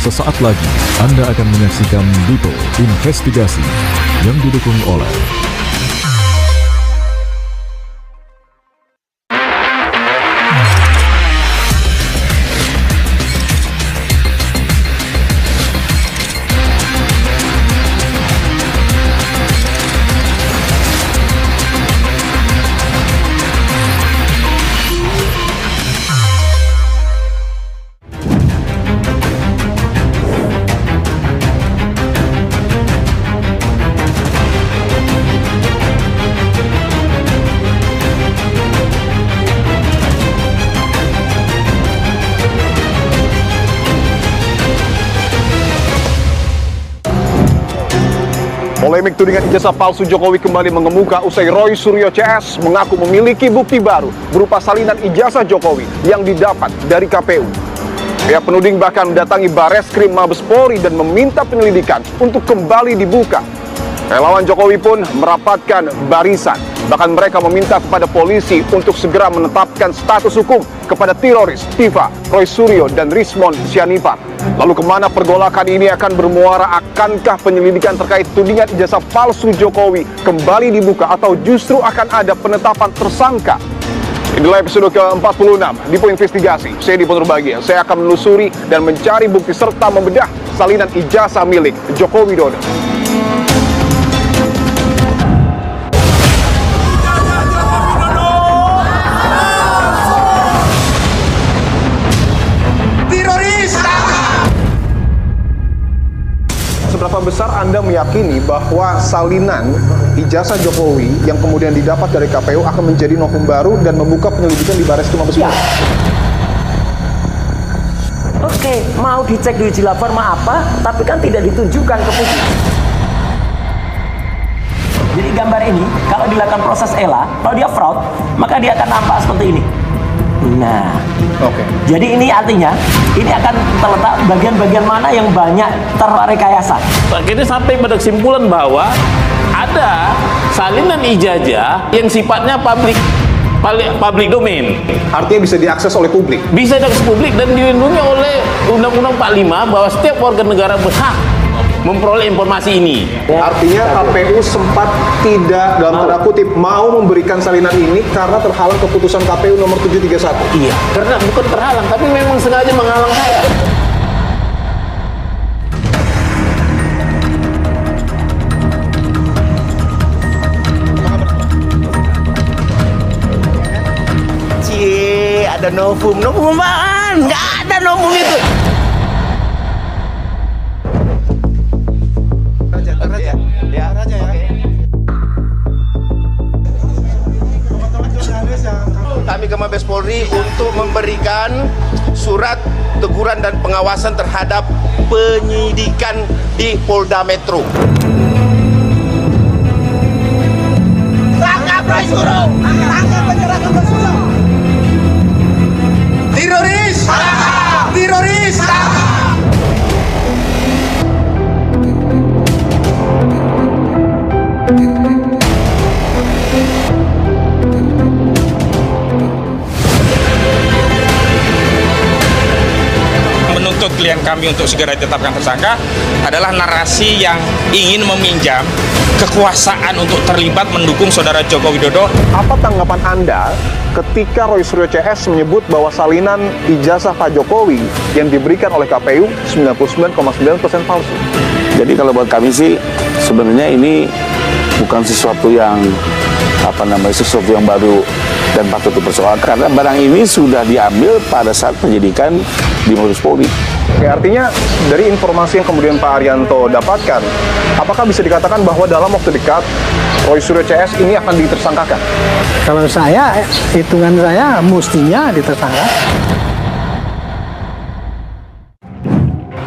Sesaat lagi Anda akan menyaksikan Dito Investigasi yang didukung oleh Polemik tudingan ijazah palsu Jokowi kembali mengemuka usai Roy Suryo CS mengaku memiliki bukti baru berupa salinan ijazah Jokowi yang didapat dari KPU. Pihak penuding bahkan mendatangi Bareskrim Mabes Polri dan meminta penyelidikan untuk kembali dibuka. Relawan Jokowi pun merapatkan barisan. Bahkan mereka meminta kepada polisi untuk segera menetapkan status hukum kepada teroris Tiva, Roy Suryo, dan Rismond Sianipar. Lalu kemana pergolakan ini akan bermuara? Akankah penyelidikan terkait tudingan ijazah palsu Jokowi kembali dibuka atau justru akan ada penetapan tersangka? Inilah episode ke-46 Dipo Investigasi. Saya Dipo Nurbahagia. Saya akan menelusuri dan mencari bukti serta membedah salinan ijazah milik Joko Widodo. Seberapa besar Anda meyakini bahwa salinan ijazah Jokowi yang kemudian didapat dari KPU akan menjadi novum baru dan membuka penyelidikan di Bareskrim Mabes Polri? Oke, mau dicek di uji forma apa, tapi kan tidak ditunjukkan ke publik. Jadi gambar ini, kalau dilakukan proses ELA, kalau dia fraud, maka dia akan nampak seperti ini. Nah, jadi ini artinya ini akan terletak bagian-bagian mana yang banyak terrekayasa. Akhirnya sampai pada kesimpulan bahwa ada salinan ijazah yang sifatnya public domain. Artinya bisa diakses oleh publik. Bisa diakses publik dan dilindungi oleh Undang-Undang 45 bahwa setiap warga negara berhak memperoleh informasi ini. Artinya KPU sempat tidak, dalam tanda kutip, mau memberikan salinan ini karena terhalang keputusan KPU nomor 731. Iya, karena bukan terhalang, tapi memang sengaja menghalang saya. Cie, ada novum apaan? Nggak ada novum itu. Kami ke Mabes Polri untuk memberikan surat teguran dan pengawasan terhadap penyidikan di Polda Metro. Tangkap Roy Suryo! Tangkap penyerangan Roy Suryo! Teroris! Teroris! Menuntut klien kami untuk segera ditetapkan tersangka adalah narasi yang ingin meminjam kekuasaan untuk terlibat mendukung saudara Joko Widodo. Apa tanggapan Anda ketika Roy Suryo CS menyebut bahwa salinan ijazah Pak Jokowi yang diberikan oleh KPU 99,9% palsu? Jadi kalau buat kami sih sebenarnya ini bukan sesuatu yang sesuatu yang baru dan patut dipersoalkan karena barang ini sudah diambil pada saat penyidikan di Mabes Polri. Oke, artinya dari informasi yang kemudian Pak Arianto dapatkan, apakah bisa dikatakan bahwa dalam waktu dekat Roy Suryo CS ini akan ditersangkakan? Kalau saya, hitungan saya mestinya ditersangkakan.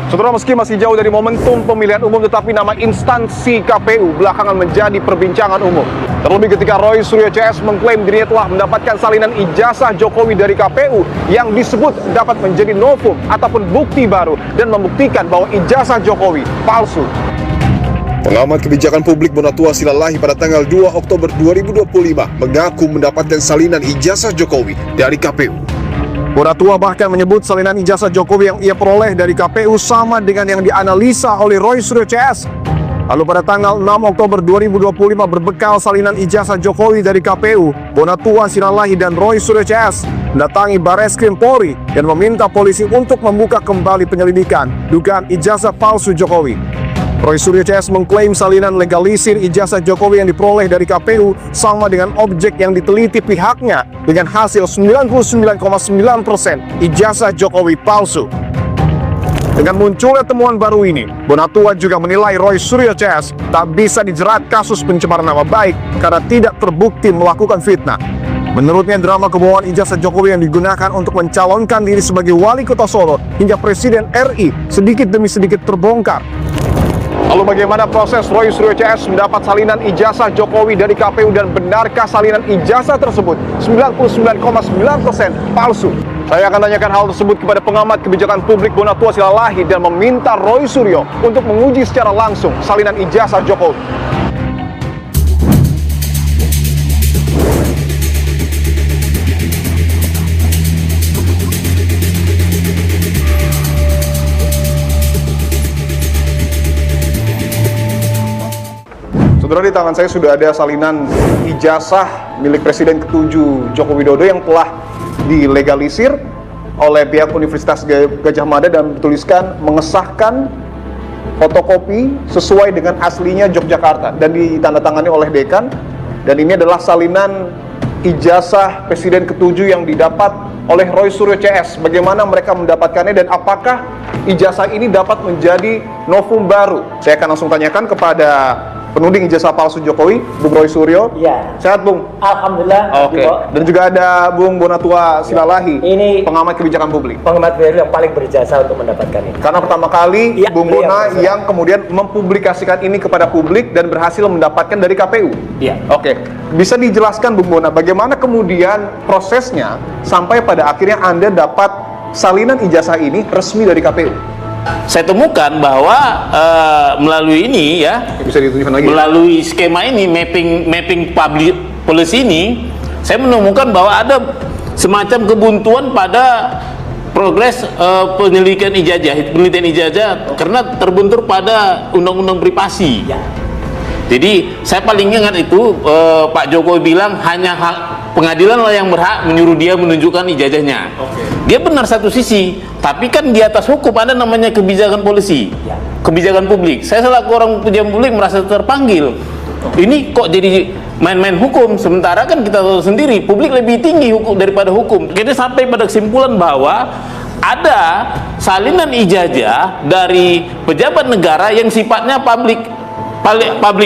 Saudara, meski masih jauh dari momentum pemilihan umum, tetapi nama instansi KPU belakangan menjadi perbincangan umum. Terlebih ketika Roy Suryo CS mengklaim dirinya telah mendapatkan salinan ijazah Jokowi dari KPU yang disebut dapat menjadi novum ataupun bukti baru dan membuktikan bahwa ijazah Jokowi palsu. Pengamat kebijakan publik Bonatua Silalahi pada tanggal 2 Oktober 2025 mengaku mendapatkan salinan ijazah Jokowi dari KPU. Bonatua bahkan menyebut salinan ijazah Jokowi yang ia peroleh dari KPU sama dengan yang dianalisa oleh Roy Suryo CS. Lalu pada tanggal 6 Oktober 2025 berbekal salinan ijazah Jokowi dari KPU, Bonatua Silalahi dan Roy Suryo CS mendatangi Bareskrim Polri dan meminta polisi untuk membuka kembali penyelidikan dugaan ijazah palsu Jokowi. Roy Suryo CS mengklaim salinan legalisir ijazah Jokowi yang diperoleh dari KPU sama dengan objek yang diteliti pihaknya dengan hasil 99,9% ijazah Jokowi palsu. Dengan munculnya temuan baru ini, Bonatua juga menilai Roy Suryo CS tak bisa dijerat kasus pencemaran nama baik karena tidak terbukti melakukan fitnah. Menurutnya, drama kebohongan ijazah Jokowi yang digunakan untuk mencalonkan diri sebagai wali kota Solo hingga Presiden RI sedikit demi sedikit terbongkar. Lalu bagaimana proses Roy Suryo CS mendapat salinan ijazah Jokowi dari KPU dan benarkah salinan ijazah tersebut 99,9% palsu? Saya akan tanyakan hal tersebut kepada pengamat kebijakan publik Bonatua Silalahi dan meminta Roy Suryo untuk menguji secara langsung salinan ijazah Jokowi. Saudara, di tangan saya sudah ada salinan ijazah milik Presiden ke-7 Joko Widodo yang telah dilegalisir oleh pihak Universitas Gajah Mada dan dituliskan mengesahkan fotokopi sesuai dengan aslinya Yogyakarta dan ditandatangani oleh dekan. Dan ini adalah salinan ijazah Presiden ke-7 yang didapat oleh Roy Suryo CS. Bagaimana mereka mendapatkannya dan apakah ijazah ini dapat menjadi novum baru? Saya akan langsung tanyakan kepada penuding ijazah palsu Jokowi, Bung Roy Suryo. Iya. Sehat, Bung? Alhamdulillah. Oke. Dan juga ada Bung Bonatua Silalahi, ini pengamat kebijakan publik. Pengamat baru yang paling berjasa untuk mendapatkan ini. Karena pertama kali Bung Bona yang kemudian mempublikasikan ini kepada publik dan berhasil mendapatkan dari KPU. Iya. Oke. Bisa dijelaskan Bung Bona bagaimana kemudian prosesnya sampai pada akhirnya Anda dapat salinan ijazah ini resmi dari KPU? Saya temukan bahwa melalui ini ya, bisa ditunjukkan lagi, melalui skema ini mapping public policy ini, saya menemukan bahwa ada semacam kebuntuan pada progres penelitian ijazah karena terbentur pada undang-undang privasi. Ya. Jadi saya paling ingat itu Pak Jokowi bilang hanya pengadilan lah yang berhak menyuruh dia menunjukkan ijazahnya. Dia benar satu sisi, tapi kan di atas hukum ada namanya kebijakan polisi, kebijakan publik. Saya selaku orang pejabat publik merasa terpanggil. Ini kok jadi main-main hukum, sementara kan kita tahu sendiri publik lebih tinggi hukum daripada hukum. Kita sampai pada kesimpulan bahwa ada salinan ijazah dari pejabat negara yang sifatnya public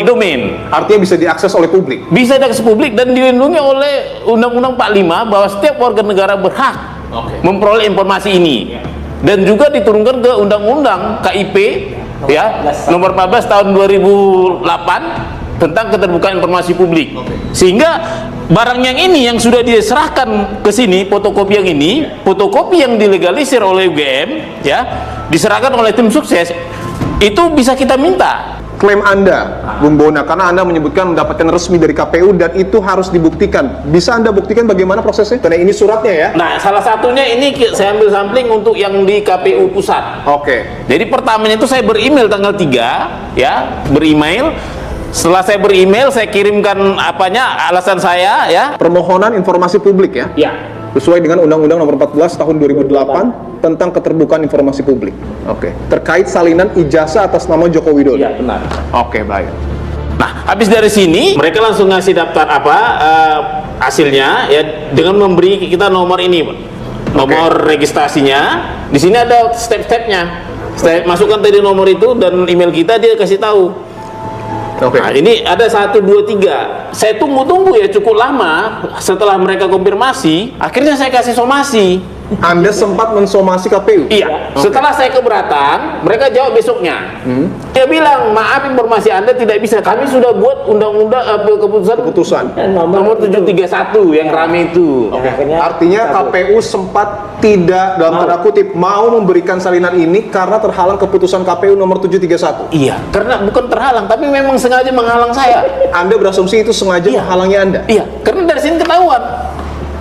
domain. Artinya bisa diakses oleh publik. Bisa diakses publik dan dilindungi oleh Undang-Undang 45 bahwa setiap warga negara berhak memperoleh informasi ini. Dan juga diturunkan ke Undang-Undang KIP ya, nomor 14 tahun 2008 tentang keterbukaan informasi publik. Sehingga barang yang ini yang sudah diserahkan ke sini, fotokopi yang ini, fotokopi yang dilegalisir oleh UGM ya, diserahkan oleh tim sukses, itu bisa kita minta. Klaim Anda, Bung Bona, karena Anda menyebutkan mendapatkan resmi dari KPU dan itu harus dibuktikan. Bisa Anda buktikan bagaimana prosesnya? Karena ini suratnya ya? Nah, salah satunya ini saya ambil sampling untuk yang di KPU Pusat. Oke. Jadi pertamanya itu saya beremail tanggal 3, ya, beremail. Setelah saya beremail, saya kirimkan alasan saya, ya. Permohonan informasi publik ya? Ya. Sesuai dengan Undang-Undang Nomor 14 Tahun 2008 tentang keterbukaan informasi publik. Oke. Terkait salinan ijazah atas nama Joko Widodo. Iya, benar. Oke, baik. Nah, habis dari sini mereka langsung ngasih daftar hasilnya ya dengan memberi kita nomor ini, nomor registrasinya. Di sini ada step-stepnya. Masukkan tadi nomor itu dan email kita, dia kasih tahu. Nah, ini ada 1, 2, 3. Saya tunggu ya cukup lama. Setelah mereka konfirmasi, akhirnya saya kasih somasi. Anda sempat mensomasi KPU? Iya. Setelah saya keberatan, mereka jawab besoknya. Dia bilang, maaf informasi Anda tidak bisa. Kami sudah buat undang-undang keputusan nomor 731 yang rame itu. Artinya KPU sempat tidak dalam tanda kutip mau memberikan salinan ini karena terhalang keputusan KPU nomor 731. Iya, karena bukan terhalang, tapi memang sengaja menghalang saya. Anda berasumsi itu sengaja menghalangi Anda? Iya, karena dari sini ketahuan.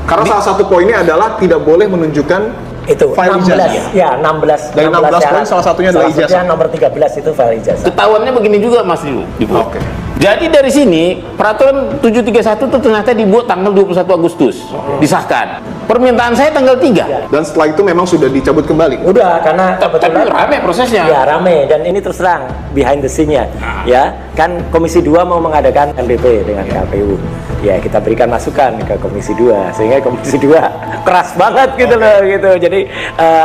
Karena salah satu poinnya adalah tidak boleh menunjukkan itu file 16 ijazah. ya 16 dari 16 poin salah satunya adalah ijazah. Nomor 13 itu file ijazah. Ketahuannya begini juga Mas dibuat. Oke. Jadi dari sini peraturan 731 itu ternyata dibuat tanggal 21 Agustus disahkan. Permintaan saya tanggal 3. Dan setelah itu memang sudah dicabut kembali. Udah, karena Tapi kebetulan rame prosesnya. ya rame, dan ini terus terang behind the scene-nya ya kan Komisi 2 mau mengadakan MPP dengan KPU ya, kita berikan masukan ke Komisi 2 sehingga Komisi 2 keras banget gitu loh gitu. Jadi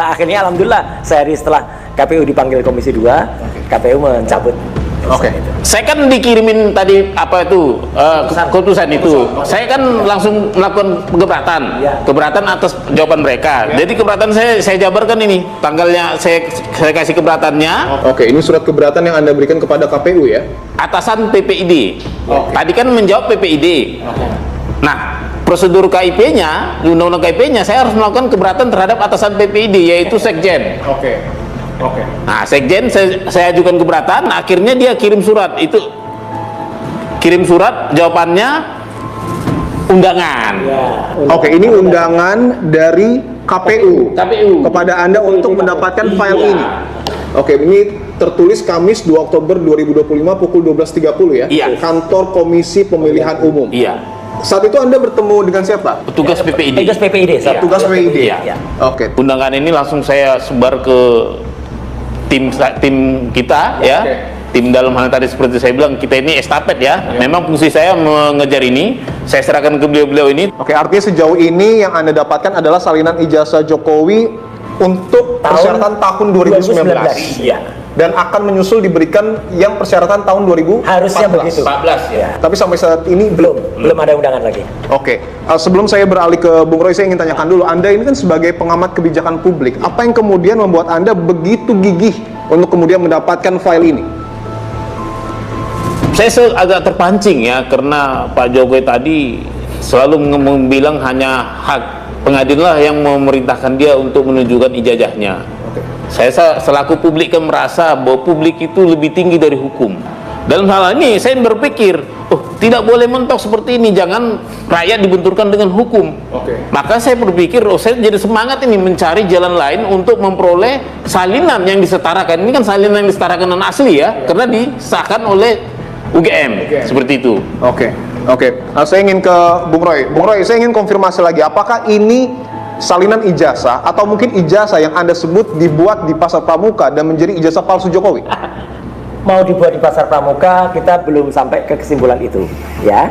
akhirnya alhamdulillah sehari setelah KPU dipanggil Komisi 2 KPU mencabut. Oke. Saya kan dikirimin tadi apa itu keputusan itu. Saya kan langsung melakukan keberatan atas jawaban mereka. Jadi keberatan saya jabarkan ini tanggalnya, saya kasih keberatannya. Oke, ini surat keberatan yang Anda berikan kepada KPU ya. Atasan PPID. Tadi kan menjawab PPID. Nah, prosedur KIP-nya, undang-undang KIP-nya saya harus melakukan keberatan terhadap atasan PPID yaitu Sekjen. Oke. Nah, Sekjen saya ajukan keberatan, akhirnya dia kirim surat itu, jawabannya undangan. Oke, ini undangan dari KPU kepada Anda untuk mendapatkan file ini. Oke, ini tertulis Kamis 2 Oktober 2025 pukul 12.30 ya. Iya. Kantor Komisi Pemilihan Umum. Iya. Saat itu Anda bertemu dengan siapa? Petugas PPID. Petugas PPID. Petugas PPID. Iya. Oke. Undangan ini langsung saya sebar ke tim kita ya. Tim dalam hal tadi seperti saya bilang, kita ini estafet ya. Memang fungsi saya mengejar ini, saya serahkan ke beliau-beliau ini. Oke, artinya sejauh ini yang Anda dapatkan adalah salinan ijazah Jokowi untuk persyaratan tahun 2019. Iya. Dan akan menyusul diberikan yang persyaratan tahun 2014. Harusnya begitu. 14 ya. Tapi sampai saat ini belum ada undangan lagi. Oke, sebelum saya beralih ke Bung Roy, saya ingin tanyakan dulu, Anda ini kan sebagai pengamat kebijakan publik, apa yang kemudian membuat Anda begitu gigih untuk kemudian mendapatkan file ini? Saya agak terpancing ya, karena Pak Jokowi tadi selalu bilang hanya hak pengadilan yang memerintahkan dia untuk menunjukkan ijazahnya. Saya selaku publik kan merasa bahwa publik itu lebih tinggi dari hukum. Dalam hal ini saya berpikir, tidak boleh mentok seperti ini, jangan rakyat dibenturkan dengan hukum. Maka saya berpikir, saya jadi semangat ini mencari jalan lain untuk memperoleh salinan yang disetarakan. Ini kan salinan yang disetarakan dan asli ya, karena disahkan oleh UGM. Seperti itu. Oke. Saya ingin ke Bung Roy. Bung Roy, saya ingin konfirmasi lagi, apakah ini salinan ijazah atau mungkin ijazah yang Anda sebut dibuat di Pasar Pramuka dan menjadi ijazah palsu Jokowi? Mau dibuat di Pasar Pramuka, kita belum sampai ke kesimpulan itu ya,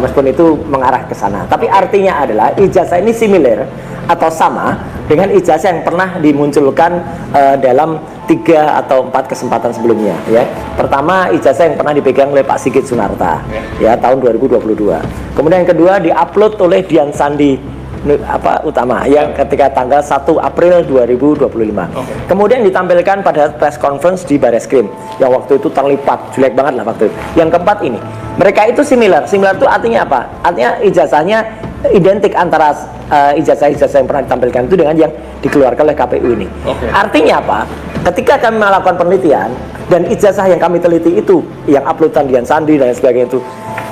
meskipun itu mengarah ke sana. Tapi artinya adalah ijazah ini similar atau sama dengan ijazah yang pernah dimunculkan dalam 3 atau 4 kesempatan sebelumnya ya. Pertama, ijazah yang pernah dipegang oleh Pak Sigit Sunarta ya tahun 2022. Kemudian yang kedua diupload oleh Dian Sandi Utama yang ketika tanggal 1 April 2025. Kemudian ditampilkan pada press conference di Bareskrim yang waktu itu terlipat jelek banget lah waktu itu. Yang keempat ini, mereka itu similar itu artinya apa? Artinya ijazahnya identik antara ijazah-ijazah yang pernah ditampilkan itu dengan yang dikeluarkan oleh KPU ini. Artinya apa? Ketika kami melakukan penelitian dan ijazah yang kami teliti itu yang uploadan Dian Sandi dan sebagainya itu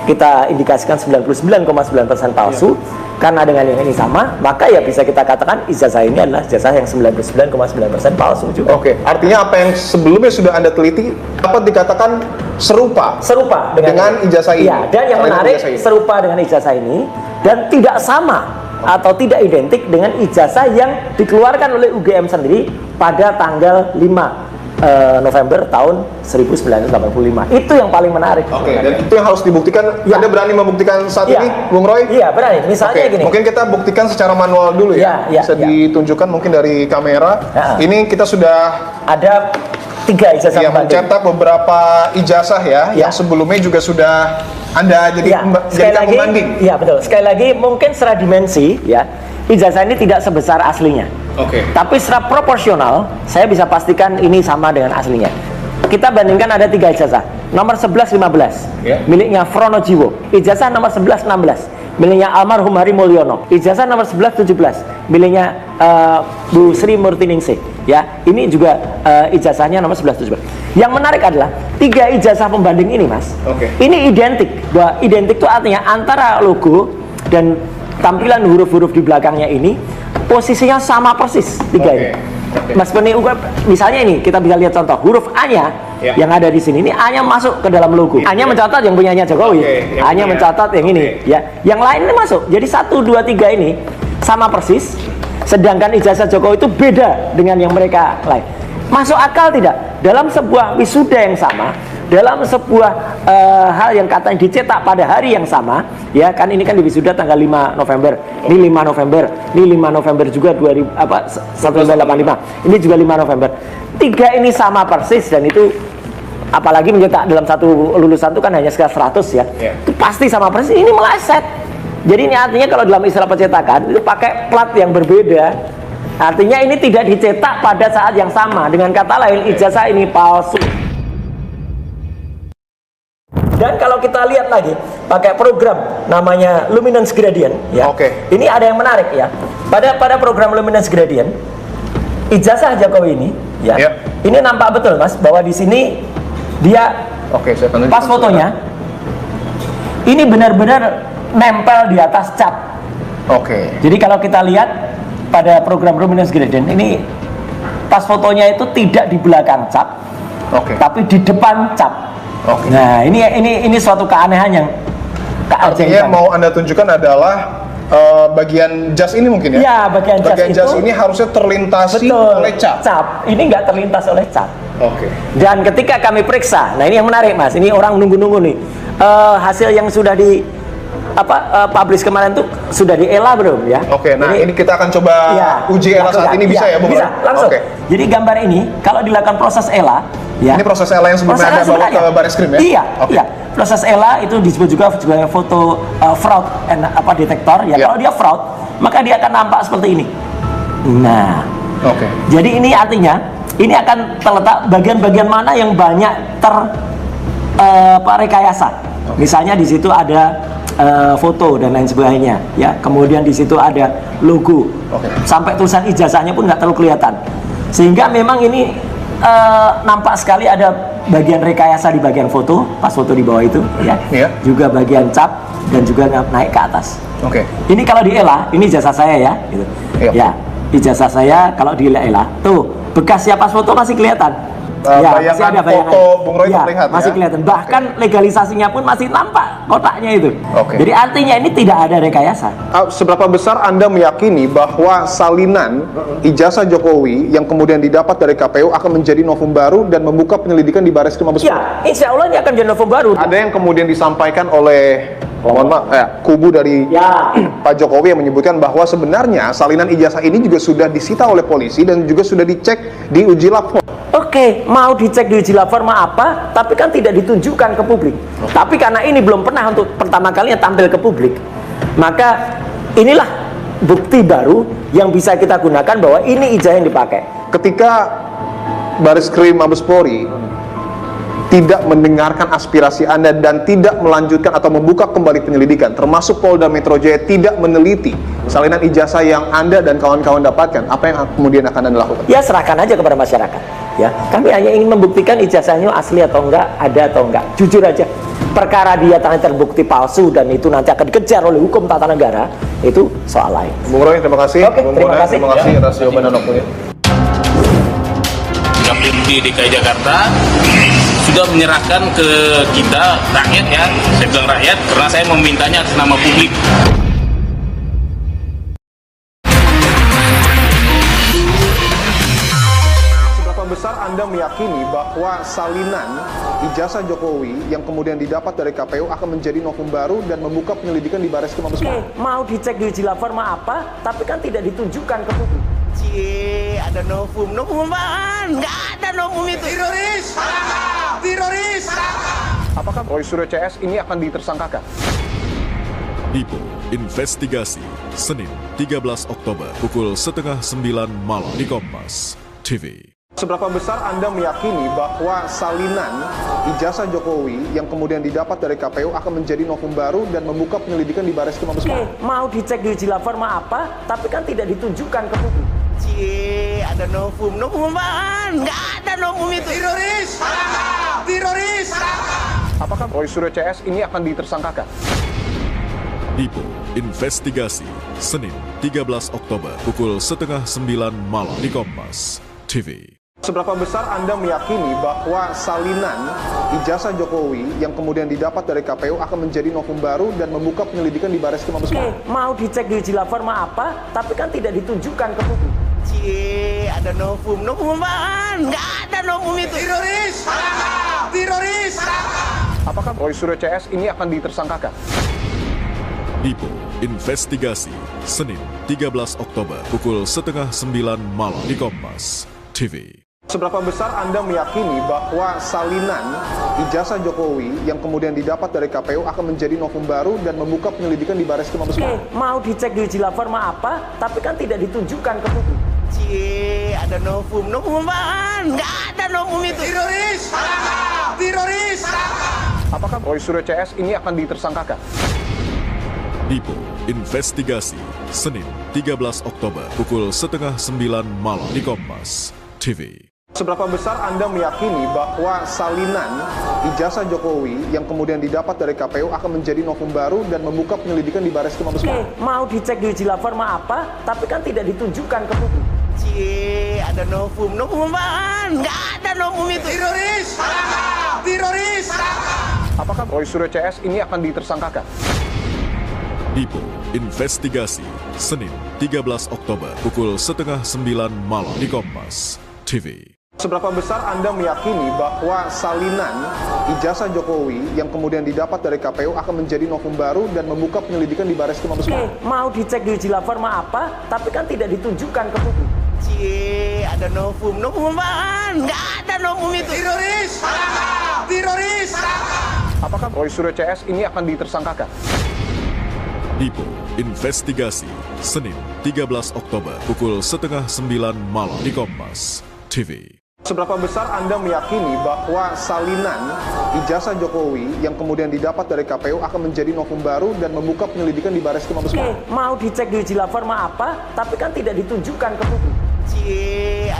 kita indikasikan 99,9% palsu. Karena dengan yang ini sama, maka ya bisa kita katakan ijazah ini adalah ijazah yang 99,9% palsu juga. Oke, artinya apa yang sebelumnya sudah Anda teliti dapat dikatakan serupa dengan ijazah ini. Iya, dan yang menarik serupa dengan ijazah ini dan tidak sama atau tidak identik dengan ijazah yang dikeluarkan oleh UGM sendiri pada tanggal 5 November tahun 1985. Itu yang paling menarik. Oke, dan itu yang harus dibuktikan. Ya. Anda berani membuktikan saat ini, Bung Roy? Iya, berani. Misalnya gini. Mungkin kita buktikan secara manual dulu ya. Bisa ditunjukkan mungkin dari kamera. Ini kita sudah ada 3 ijazah yang mencetak beberapa ijazah ya, yang sebelumnya juga sudah Anda jadikan pembanding. Iya, betul. Sekali lagi mungkin secara dimensi ya, ijazah ini tidak sebesar aslinya. Tapi secara proporsional, saya bisa pastikan ini sama dengan aslinya. Kita bandingkan ada 3 ijazah. Nomor 11-15 miliknya Frono Jiwo. Ijazah nomor 11-16 miliknya almarhum Hari Mulyono. Ijazah nomor 11-17 miliknya Bu Sri Murtiningsih. Ya, ini juga ijazahnya nomor 11-17. Yang menarik adalah 3 ijazah pembanding ini, Mas. Ini identik. Bahwa identik itu artinya antara logo dan tampilan huruf-huruf di belakangnya ini posisinya sama persis tiga ini. Mas Beni, misalnya ini kita bisa lihat contoh huruf A-nya yang ada di sini. Ini A-nya masuk ke dalam logo. A-nya mencatat yang punyanya Jokowi. A-nya mencatat yang ini. Ya, yang lain ini masuk. Jadi 1, 2, 3 ini sama persis. Sedangkan ijazah Jokowi itu beda dengan yang mereka lain. Masuk akal tidak? Dalam sebuah wisuda yang sama, dalam sebuah hal yang katanya dicetak pada hari yang sama, ya kan ini kan di wisuda tanggal 5 November, ini 5 November, ini 5 November juga 1985, ini juga 5 November. Tiga ini sama persis dan itu apalagi mencetak dalam satu lulusan itu kan hanya sekitar 100 ya, itu pasti sama persis. Ini meleset. Jadi ini artinya kalau dalam istilah percetakan itu pakai plat yang berbeda. Artinya ini tidak dicetak pada saat yang sama. Dengan kata lain, ijazah ini palsu. Dan kalau kita lihat lagi, pakai program namanya Luminance Gradient, ya. Ini ada yang menarik ya. Pada program Luminance Gradient, ijazah Jokowi ini, ya. Ini nampak betul, Mas, bahwa di sini dia pas fotonya, ini benar-benar nempel di atas cat. Jadi kalau kita lihat pada program Luminance Gradient ini pas fotonya itu tidak di belakang cap, tapi di depan cap. Nah ini suatu keanehan yang artinya mau Anda tunjukkan adalah bagian jas ini mungkin ya? Ya, bagian jas ini harusnya terlintasi oleh cap. Ini nggak terlintas oleh cap. Dan ketika kami periksa, nah ini yang menarik, Mas, ini orang nunggu-nunggu nih, hasil yang sudah di publish kemarin tuh sudah di ELA belum ya? Nah ini kita akan coba uji ELA saat ini bisa ya, Bung? Bisa, langsung. Jadi gambar ini kalau dilakukan proses ELA, ya. Ini proses ELA yang sebelumnya Anda bawa ke Bareskrim ya? Iya. Proses ELA itu disebut juga sebagai foto fraud and detektor ya. Kalau dia fraud, maka dia akan nampak seperti ini. Nah, jadi ini artinya ini akan terletak bagian-bagian mana yang banyak rekayasa. Misalnya di situ ada foto dan lain sebagainya, ya. Kemudian di situ ada logo, sampai tulisan ijazahnya pun nggak terlalu kelihatan. Sehingga memang ini nampak sekali ada bagian rekayasa di bagian foto, pas foto di bawah itu, ya. Juga bagian cap dan juga naik ke atas. Ini kalau di ELA, ini ijazah saya ya, gitu. Ya, ijazah saya kalau di ELA, tuh bekas pas foto masih kelihatan. Masih ada bayangan foto Bung Roy terlihat, masih kelihatan. Bahkan legalisasinya pun masih nampak kotaknya itu. Jadi artinya ini tidak ada rekayasa. Seberapa besar Anda meyakini bahwa salinan ijazah Jokowi yang kemudian didapat dari KPU akan menjadi novum baru dan membuka penyelidikan di Bareskrim Mabes Polri? Ya, insya Allah ini akan jadi novum baru. Ada yang kemudian disampaikan oleh kubu dari Pak Jokowi yang menyebutkan bahwa sebenarnya salinan ijazah ini juga sudah disita oleh polisi dan juga sudah dicek di uji lapor. Mau dicek di uji lapor apa, tapi kan tidak ditunjukkan ke publik. Tapi karena ini belum pernah untuk pertama kalinya tampil ke publik, maka inilah bukti baru yang bisa kita gunakan bahwa ini ijazah yang dipakai. Ketika Bareskrim Mabes Polri tidak mendengarkan aspirasi Anda dan tidak melanjutkan atau membuka kembali penyelidikan, termasuk Polda Metro Jaya tidak meneliti salinan ijazah yang Anda dan kawan-kawan dapatkan, apa yang kemudian akan Anda lakukan? Ya, serahkan aja kepada masyarakat. Ya, kami hanya ingin membuktikan ijazahnya asli atau enggak, ada atau enggak. Jujur aja, perkara dia terbukti palsu dan itu nanti akan dikejar oleh hukum tata negara, itu soal lain. Bung Roy, terima kasih. Terima kasih atas jawaban dan waktunya. KPU DKI Jakarta sudah menyerahkan ke kita, rakyat ya, saya bilang rakyat karena saya memintanya atas nama publik. Seberapa besar Anda meyakini bahwa salinan ijazah Jokowi yang kemudian didapat dari KPU akan menjadi novum baru dan membuka penyelidikan di Bareskrim Mabes Polri? Mau dicek di uji lapor apa, tapi kan tidak ditunjukkan ke publik. Ada novum apaan? Nggak ada novum itu. Teroris! Apakah Roy Suryo CS ini akan ditersangkakan? Dipo Investigasi, Senin 13 Oktober pukul 8:30 malam di Kompas TV. Seberapa besar Anda meyakini bahwa salinan ijazah Jokowi yang kemudian didapat dari KPU akan menjadi novum baru dan membuka penyelidikan di Bareskrim Mabes Polri? Mau dicek di uji lapor apa, tapi kan tidak ditunjukkan ke publik. Ada novum apaan? Nggak ada novum itu. Teroris! Apakah Roy Suryo CS ini akan ditersangkakan? Dipo Investigasi, Senin 13 Oktober pukul 8:30 malam di Kompas TV. Seberapa besar Anda meyakini bahwa salinan ijazah Jokowi yang kemudian didapat dari KPU akan menjadi novum baru dan membuka penyelidikan di Bareskrim Mabes Polri? Mau dicek di uji laforma apa, tapi kan tidak ditunjukkan ke publik. Ada novum apaan? Nggak ada novum itu. Teroris! Teroris! Apakah Roy Suryo CS ini akan ditersangkakan? Dipo Investigasi, Senin 13 Oktober pukul 8:30 malam di Kompas TV. Seberapa besar Anda meyakini bahwa salinan ijazah Jokowi yang kemudian didapat dari KPU akan menjadi novum baru dan membuka penyelidikan di Bareskrim Mabes Polri? Mau dicek di uji laforma apa, tapi kan tidak ditunjukkan ke publik. Ada novum apaan? Nggak ada novum itu. Teroris! Teroris! Apakah Roy Suryo CS ini akan ditersangkakan? Dipo Investigasi, Senin 13 Oktober pukul 8:30 malam di Kompas TV. Seberapa besar Anda meyakini bahwa salinan ijazah Jokowi yang kemudian didapat dari KPU akan menjadi novum baru dan membuka penyelidikan di Bareskrim Mabes Polri? Mau dicek di uji laforma apa, tapi kan tidak ditunjukkan ke publik. Ada novum apaan? Nggak ada novum itu. Teroris! Teroris! Apakah Roy Suryo CS ini akan ditersangkakan? Dipo Investigasi, Senin 13 Oktober pukul 8:30 malam di Kompas TV. Seberapa besar Anda meyakini bahwa salinan ijazah Jokowi yang kemudian didapat dari KPU akan menjadi novum baru dan membuka penyelidikan di Bareskrim Mabes Polri? Mau dicek di uji laforma apa, tapi kan tidak ditunjukkan ke publik. Ada novum apaan? Nggak ada novum itu. Teroris! Teroris! Apakah Roy Suryo CS ini akan ditersangkakan? Dipo Investigasi, Senin 13 Oktober pukul 8:30 malam di Kompas TV. Seberapa besar Anda meyakini bahwa salinan ijazah Jokowi yang kemudian didapat dari KPU akan menjadi novum baru dan membuka penyelidikan di Bareskrim Mabes Polri? Mau dicek di uji laforma apa, tapi kan tidak ditunjukkan ke publik.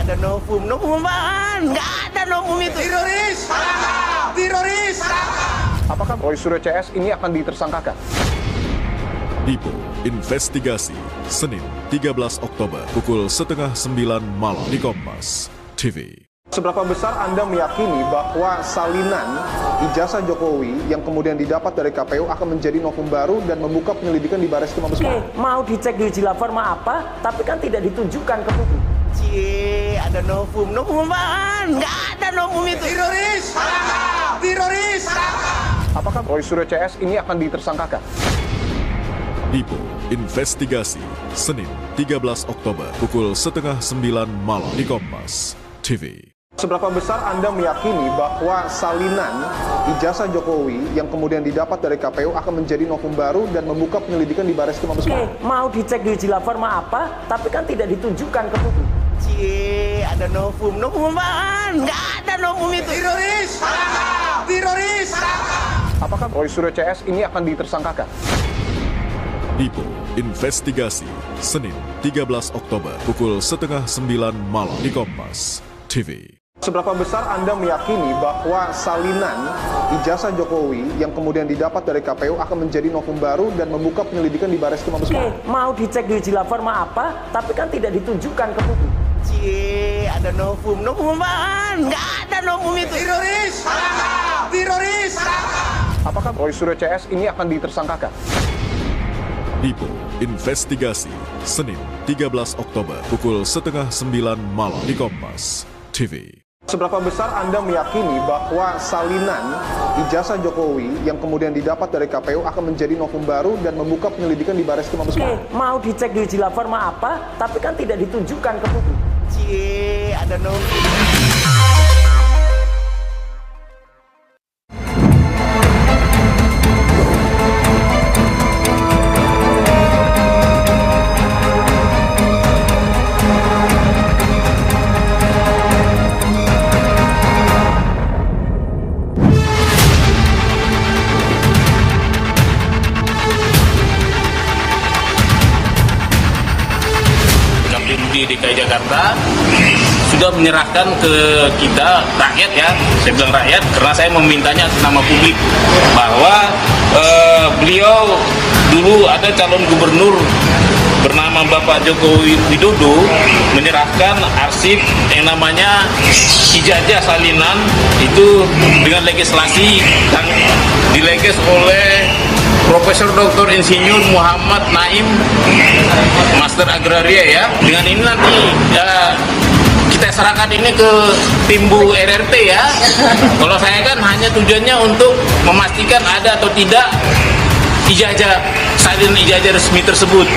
Ada novum apaan? Nggak ada novum itu. Teroris! Teroris! Apakah Roy Suryo CS ini akan ditersangkakan? Dipo Investigasi, Senin 13 Oktober pukul 8:30 malam di Kompas TV. Seberapa besar Anda meyakini bahwa salinan ijazah Jokowi yang kemudian didapat dari KPU akan menjadi novum baru dan membuka penyelidikan di Bareskrim Mabes Polri? Mau dicek di uji laforma apa, tapi kan tidak ditunjukkan ke publik. Ada novum apaan? Nggak ada novum itu. Teroris! Teroris! Apakah Roy Suryo CS ini akan ditersangkakan? Dipo Investigasi, Senin 13 Oktober pukul 8:30 malam di Kompas TV. Seberapa besar Anda meyakini bahwa salinan ijazah Jokowi yang kemudian didapat dari KPU akan menjadi novum baru dan membuka penyelidikan di Bareskrim Mabes Polri? Mau dicek di uji laforma apa, tapi kan tidak ditunjukkan ke publik. Ada novum apaan? Nggak ada novum itu. Teroris! Teroris! Apakah Roy Suryo CS ini akan ditersangkakan? Dipo Investigasi, Senin 13 Oktober pukul 8:30 malam di Kompas TV. Seberapa besar Anda meyakini bahwa salinan ijazah Jokowi yang kemudian didapat dari KPU akan menjadi novum baru dan membuka penyelidikan di Bareskrim Mabes Polri? Mau dicek di uji laforma apa, tapi kan tidak ditunjukkan ke publik. Ada novum apaan? Nggak ada novum itu. Teroris! Teroris! Apakah Roy Suryo CS ini akan ditersangkakan? Dipo Investigasi, Senin 13 Oktober pukul 8:30 malam di Kompas TV. Seberapa besar Anda meyakini bahwa salinan ijazah Jokowi yang kemudian didapat dari KPU akan menjadi novum baru dan membuka penyelidikan di Bareskrim Mabes Polri? Mau dicek di uji laforma apa, tapi kan tidak ditunjukkan ke publik. Ada novum. KPU DKI Jakarta sudah menyerahkan ke kita rakyat ya, saya bilang rakyat karena saya memintanya atas nama publik bahwa beliau dulu ada calon gubernur bernama Bapak Joko Widodo menyerahkan arsip yang namanya ijazah salinan itu dengan legislasi dan dileges oleh Profesor Dr. Insinyur Muhammad Naim, Master Agraria ya. Dengan ini nanti kita serahkan ini ke Timbu RRT ya. Kalau saya kan hanya tujuannya untuk memastikan ada atau tidak ijazah salin ijazah resmi tersebut.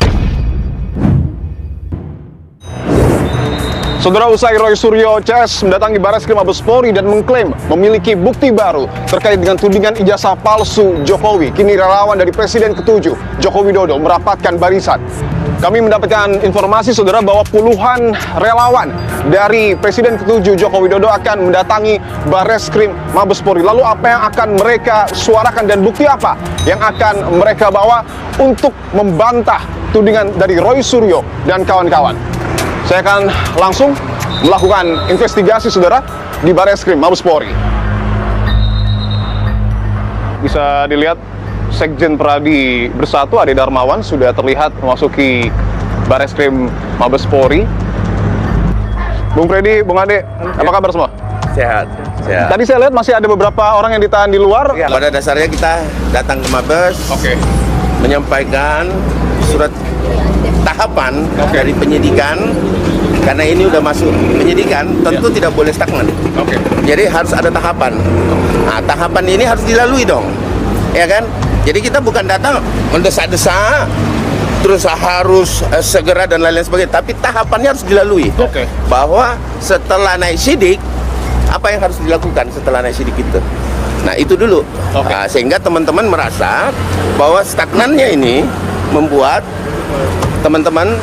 Saudara, usai Roy Suryo CS mendatangi Barreskrim Mabes Polri dan mengklaim memiliki bukti baru terkait dengan tudingan ijazah palsu Jokowi, kini relawan dari Presiden ke-7 Joko Widodo merapatkan barisan. Kami mendapatkan informasi, saudara, bahwa puluhan relawan dari Presiden ke-7 Joko Widodo akan mendatangi Barreskrim Mabes Polri. Lalu apa yang akan mereka suarakan dan bukti apa yang akan mereka bawa untuk membantah tudingan dari Roy Suryo dan kawan-kawan? Saya akan langsung melakukan investigasi, saudara, di Barreskrim Mabes Polri. Bisa dilihat Sekjen Pradi Bersatu Ade Darmawan sudah terlihat memasuki Barreskrim Mabes Polri. Bung Freddy, Bung Ade, apa kabar semua? Sehat, sehat. Tadi saya lihat masih ada beberapa orang yang ditahan di luar. Ya, pada dasarnya kita datang ke Mabes, menyampaikan surat tahapan dari penyidikan, karena ini udah masuk penyidikan, tentu tidak boleh stagnan. Jadi harus ada tahapan. Nah, tahapan ini harus dilalui dong, ya kan? Jadi kita bukan datang mendesak-desak, terus harus segera dan lain-lain sebagainya, tapi tahapannya harus dilalui. Bahwa setelah naik sidik, apa yang harus dilakukan setelah naik sidik itu? Nah, itu dulu. Nah, sehingga teman-teman merasa bahwa stagnannya ini membuat teman-teman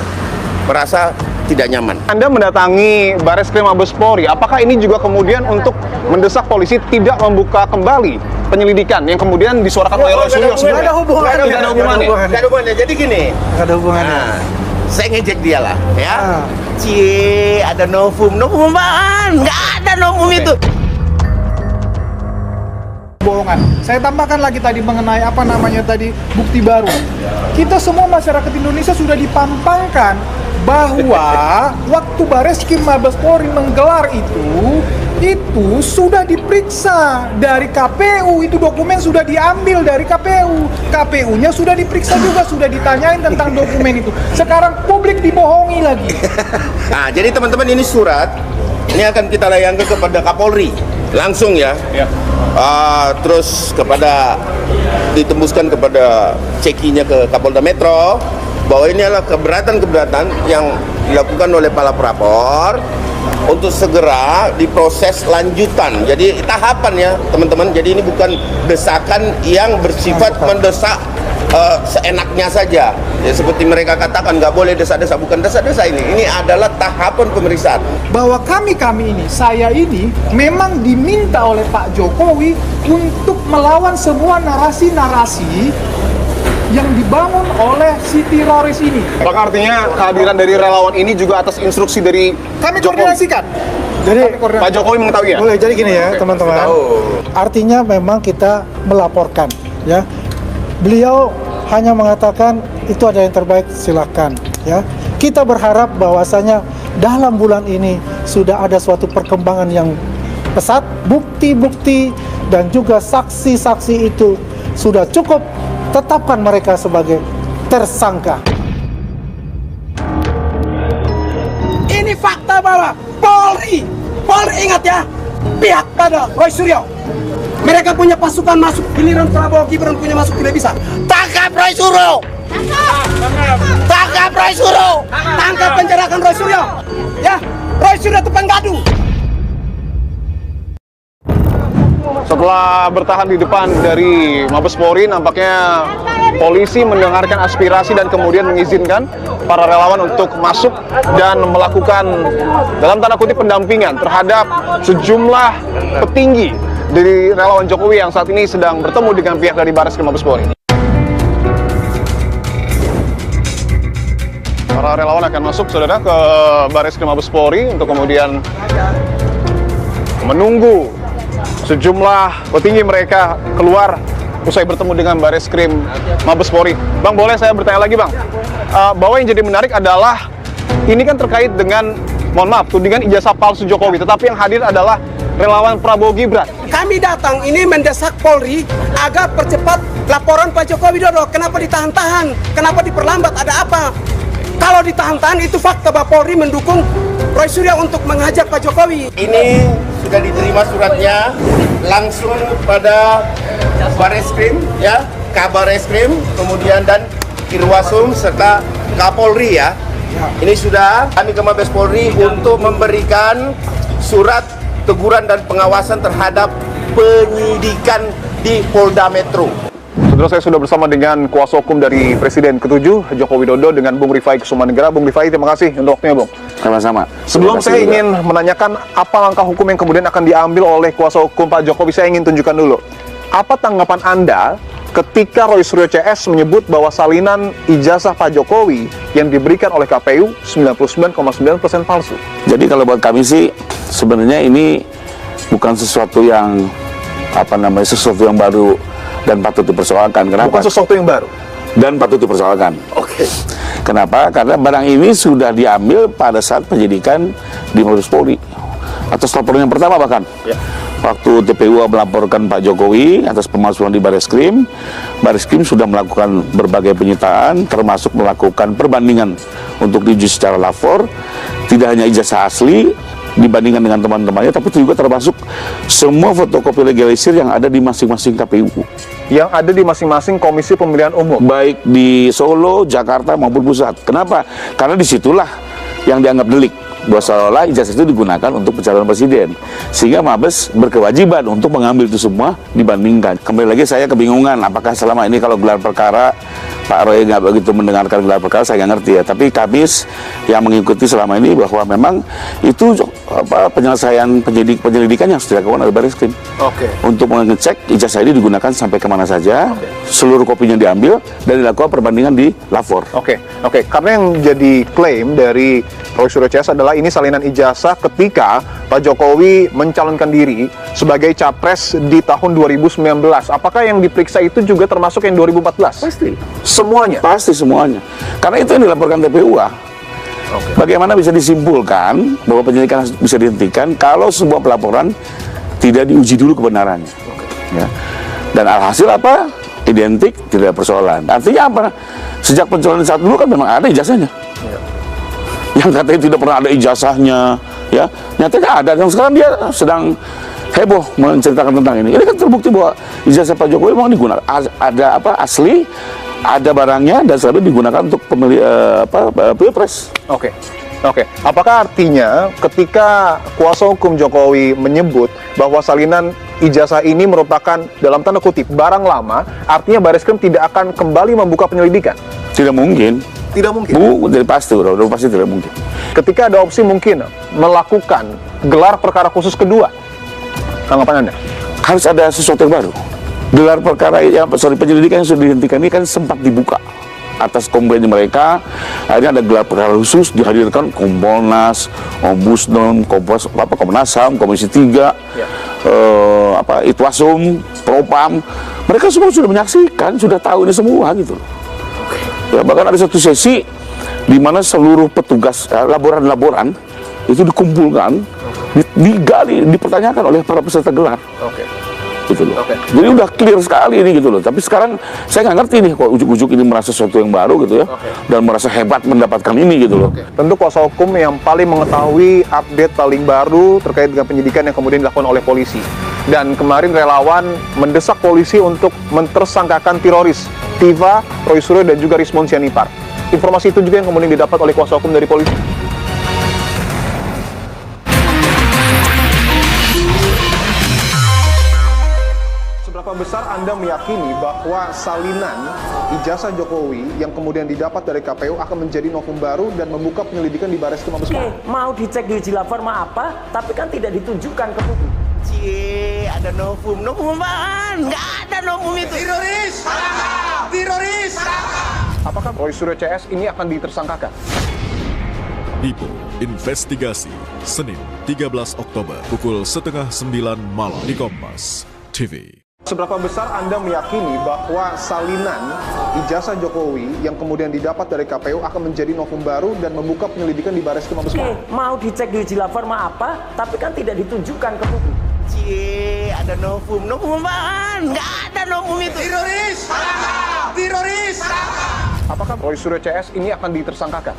merasa tidak nyaman. Anda mendatangi Barreskrim Mabes Polri, apakah ini juga kemudian untuk mendesak polisi tidak membuka kembali penyelidikan yang kemudian disuarakan oleh Roy Suryo? Nggak ada hubungannya. Nggak ada hubungannya. Jadi gini. Nggak ada hubungannya. Nah, saya ngejek dia lah, ya. Cie, ada novum apaan? Nggak ada novum itu. Bohongan. Saya tambahkan lagi tadi mengenai apa namanya tadi bukti baru. Kita semua masyarakat Indonesia sudah dipampangkan bahwa waktu Barreskrim Mabes Polri menggelar itu sudah diperiksa dari KPU, itu dokumen sudah diambil dari KPU. KPU-nya sudah diperiksa juga, sudah ditanyain tentang dokumen itu. Sekarang publik dibohongi lagi. Nah, jadi teman-teman, ini surat ini akan kita layangkan kepada Kapolri langsung ya. Terus ditembuskan kepada cekinya ke Kapolda Metro bahwa ini adalah keberatan-keberatan yang dilakukan oleh para pelapor untuk segera diproses lanjutan. Jadi tahapan ya teman-teman, jadi ini bukan desakan yang bersifat mendesak seenaknya saja ya, seperti mereka katakan nggak boleh desa-desa, bukan desa-desa ini adalah tahapan pemeriksaan. Bahwa kami ini, saya ini memang diminta oleh Pak Jokowi untuk melawan semua narasi-narasi yang dibangun oleh si teroris ini. Apakah artinya kehadiran dari relawan ini juga atas instruksi dari kami Jokowi? koordinasikan? Jadi Pak Jokowi mengetahui ya? Boleh, jadi gini ya teman-teman. Artinya memang kita melaporkan ya. Beliau hanya mengatakan itu ada yang terbaik, silakan ya. Kita berharap bahwasanya dalam bulan ini sudah ada suatu perkembangan yang pesat, bukti-bukti dan juga saksi-saksi itu sudah cukup, tetapkan mereka sebagai tersangka. Ini fakta bahwa Polri ingat ya, pihak pada Roy Suryo. Mereka punya pasukan masuk, giliran Prabowo Gibran punya masuk tidak bisa. Tangkap Roy Suryo. Tangkap Roy Suryo. Tangkap, penjarakan Roy Suryo. Ya, Roy Suryo itu penggadu. Setelah bertahan di depan dari Mabes Polri, nampaknya polisi mendengarkan aspirasi dan kemudian mengizinkan para relawan untuk masuk dan melakukan dalam tanda kutip pendampingan terhadap sejumlah petinggi dari relawan Jokowi yang saat ini sedang bertemu dengan pihak dari Barreskrim Mabes Polri. Para relawan akan masuk, saudara, ke Bareskrim Mabes Polri untuk kemudian menunggu sejumlah petinggi mereka keluar usai bertemu dengan Bareskrim Mabes Polri. Bang, boleh saya bertanya lagi, Bang? Bahwa yang jadi menarik adalah ini kan terkait dengan, mohon maaf, tudingan ijazah palsu Jokowi, tetapi yang hadir adalah relawan Prabowo Gibran. Kami datang ini mendesak Polri agar percepat laporan Pak Joko Widodo. Kenapa ditahan-tahan? Kenapa diperlambat? Ada apa? Kalau ditahan-tahan itu fakta bahwa Polri mendukung Roy Suryo untuk menghajar Pak Jokowi. Ini sudah diterima suratnya langsung pada Bareskrim, ya, Kabareskrim, kemudian dan Irwasum serta Kapolri, ya. Ini sudah kami ke Mabes Polri untuk memberikan surat teguran dan pengawasan terhadap penyidikan di Polda Metro. Saudara, saya sudah bersama dengan kuasa hukum dari Presiden ke-7 Joko Widodo dengan Bung Rifai Kusumanegara. Bung Rifai, terima kasih untuk waktunya, Bung. Sama-sama. Sebelum saya ingin menanyakan apa langkah hukum yang kemudian akan diambil oleh kuasa hukum Pak Jokowi, saya ingin tunjukkan dulu. Apa tanggapan Anda ketika Roy Suryo CS menyebut bahwa salinan ijazah Pak Jokowi yang diberikan oleh KPU 99,9% palsu? Jadi kalau buat kami sih sebenarnya ini bukan sesuatu yang sesuatu yang baru dan patut dipersoalkan. Kenapa? Bukan sesuatu yang baru dan patut dipersoalkan. Oke. Kenapa? Karena barang ini sudah diambil pada saat penyidikan di Mabes Polri atas laporan yang pertama bahkan. Ya. Waktu TPU melaporkan Pak Jokowi atas pemalsuan di Bareskrim, Bareskrim sudah melakukan berbagai penyitaan, termasuk melakukan perbandingan untuk diuji secara lapor, tidak hanya ijazah asli dibandingkan dengan teman-temannya, tapi juga termasuk semua fotokopi legalisir yang ada di masing-masing KPU. Yang ada di masing-masing Komisi Pemilihan Umum. Baik di Solo, Jakarta maupun pusat. Kenapa? Karena disitulah yang dianggap delik. Bahwa seolah ijazah itu digunakan untuk pencalonan presiden, sehingga Mabes berkewajiban untuk mengambil itu semua dibandingkan. Kembali lagi saya kebingungan apakah selama ini kalau gelar perkara Pak Roy nggak begitu mendengarkan gelar perkara, saya nggak ngerti ya. Tapi kami yang mengikuti selama ini bahwa memang itu penyelesaian penyelidikan yang sudah dilakukan oleh Bareskrim. Untuk mengecek ijazah ini digunakan sampai kemana saja, seluruh kopinya diambil dan dilakukan perbandingan di lapor. Karena yang jadi klaim dari Roy Suryo CS adalah ini salinan ijazah ketika Pak Jokowi mencalonkan diri sebagai capres di tahun 2019. Apakah yang diperiksa itu juga termasuk yang 2014? Pasti. Semuanya? Pasti semuanya. Karena itu yang dilaporkan TPU. Bagaimana bisa disimpulkan bahwa penyelidikan bisa dihentikan kalau sebuah pelaporan tidak diuji dulu kebenarannya. Ya. Dan alhasil apa? Identik, tidak ada persoalan. Artinya apa? Sejak pencalonan saat dulu kan memang ada ijazahnya. Yang katanya tidak pernah ada ijazahnya, ya nyatanya ada. Dan sekarang dia sedang heboh menceritakan tentang ini. Ini kan terbukti bahwa ijazah Pak Jokowi memang digunakan, ada asli, ada barangnya, dan selalu digunakan untuk pemilih pilpres. Apakah artinya ketika kuasa hukum Jokowi menyebut bahwa salinan ijazah ini merupakan dalam tanda kutip barang lama, artinya Bareskrim tidak akan kembali membuka penyelidikan? Tidak mungkin. Tidak mungkin? Jadi pasti, udah pasti tidak mungkin. Ketika ada opsi mungkin melakukan gelar perkara khusus kedua, tanggapan Anda? Harus ada sesuatu yang baru. Gelar perkara, penyelidikan yang sudah dihentikan ini kan sempat dibuka atas komplain mereka. Akhirnya ada gelar perkara khusus, dihadirkan Kompolnas, Ombudsman, Komnas HAM, Komisi 3, Itwasum, Propam. Mereka semua sudah menyaksikan, sudah tahu ini semua gitu. Ya, bahkan ada satu sesi di mana seluruh petugas laboran-laboran itu dikumpulkan, digali, dipertanyakan oleh para peserta gelar. Gitu loh. Jadi udah clear sekali ini gitu loh. Tapi sekarang saya nggak ngerti nih kok ujuk-ujuk ini merasa sesuatu yang baru gitu ya, dan merasa hebat mendapatkan ini gitu loh. Tentu kuasa hukum yang paling mengetahui update paling baru terkait dengan penyidikan yang kemudian dilakukan oleh polisi. Dan kemarin relawan mendesak polisi untuk mentersangkakan teroris Tiva, Roy Suryo, dan juga Rizmon Sianipar. Informasi itu juga yang kemudian didapat oleh kuasa hukum dari polisi. Seberapa besar Anda meyakini bahwa salinan ijazah Jokowi yang kemudian didapat dari KPU akan menjadi novum baru dan membuka penyelidikan di Bareskrim Mabes Polri? Mau dicek di uji lapor mah apa, tapi kan tidak ditunjukkan ke publik. Ada novum apaan? Nggak ada novum itu. Teroris! Teroris! Apakah Roy Suryo CS ini akan ditersangkakan? Dipo Investigasi, Senin 13 Oktober pukul 8:30 malam di Kompas TV. Seberapa besar Anda meyakini bahwa salinan ijazah Jokowi yang kemudian didapat dari KPU akan menjadi novum baru dan membuka penyelidikan di Bareskrim Mabes Polri? Mau dicek di uji laforma apa, tapi kan tidak ditunjukkan ke publik. Ada novum apaan? Nggak ada novum itu. Teroris! Teroris! Apakah Roy Suryo CS ini akan ditersangkakan?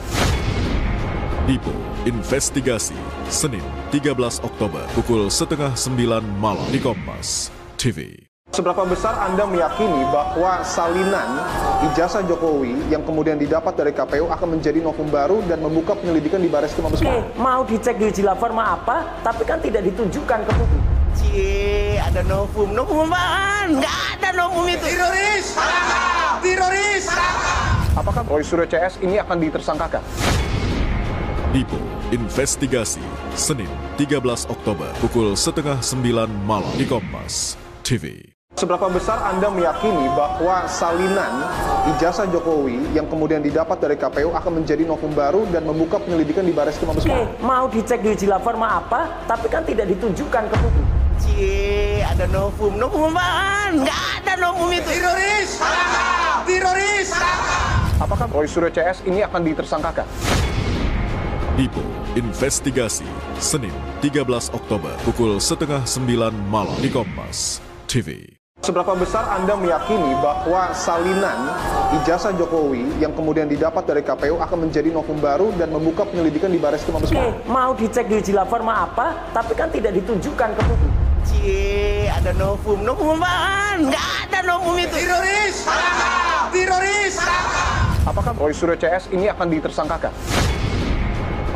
Dipo Investigasi, Senin 13 Oktober pukul 8:30 malam di Kompas TV. Seberapa besar Anda meyakini bahwa salinan ijazah Jokowi yang kemudian didapat dari KPU akan menjadi novum baru dan membuka penyelidikan di Bareskrim Mabes Polri? Mau dicek di uji laforma apa, tapi kan tidak ditunjukkan ke publik. Ada novum apaan? Nggak ada novum itu. Teroris! Teroris! Apakah Roy Suryo CS ini akan ditersangkakan? Dipo Investigasi, Senin 13 Oktober pukul 8:30 malam di Kompas TV. Seberapa besar Anda meyakini bahwa salinan ijazah Jokowi yang kemudian didapat dari KPU akan menjadi novum baru dan membuka penyelidikan di Bareskrim Mabes Polri? Mau dicek di uji laforma apa, tapi kan tidak ditunjukkan ke publik. Ada novum apaan? Nggak ada novum itu. Teroris! Teroris! Apakah Roy Suryo CS ini akan ditersangkakan? Dipo Investigasi, Senin 13 Oktober pukul 8:30 malam di Kompas TV. Seberapa besar Anda meyakini bahwa salinan ijazah Jokowi yang kemudian didapat dari KPU akan menjadi novum baru dan membuka penyelidikan di Bareskrim Mabes Polri? Mau dicek di uji laforma apa, tapi kan tidak ditunjukkan ke publik. Ada novum apaan? Nggak ada novum itu. Teroris! Teroris! Apakah Roy Suryo CS ini akan ditersangkakan?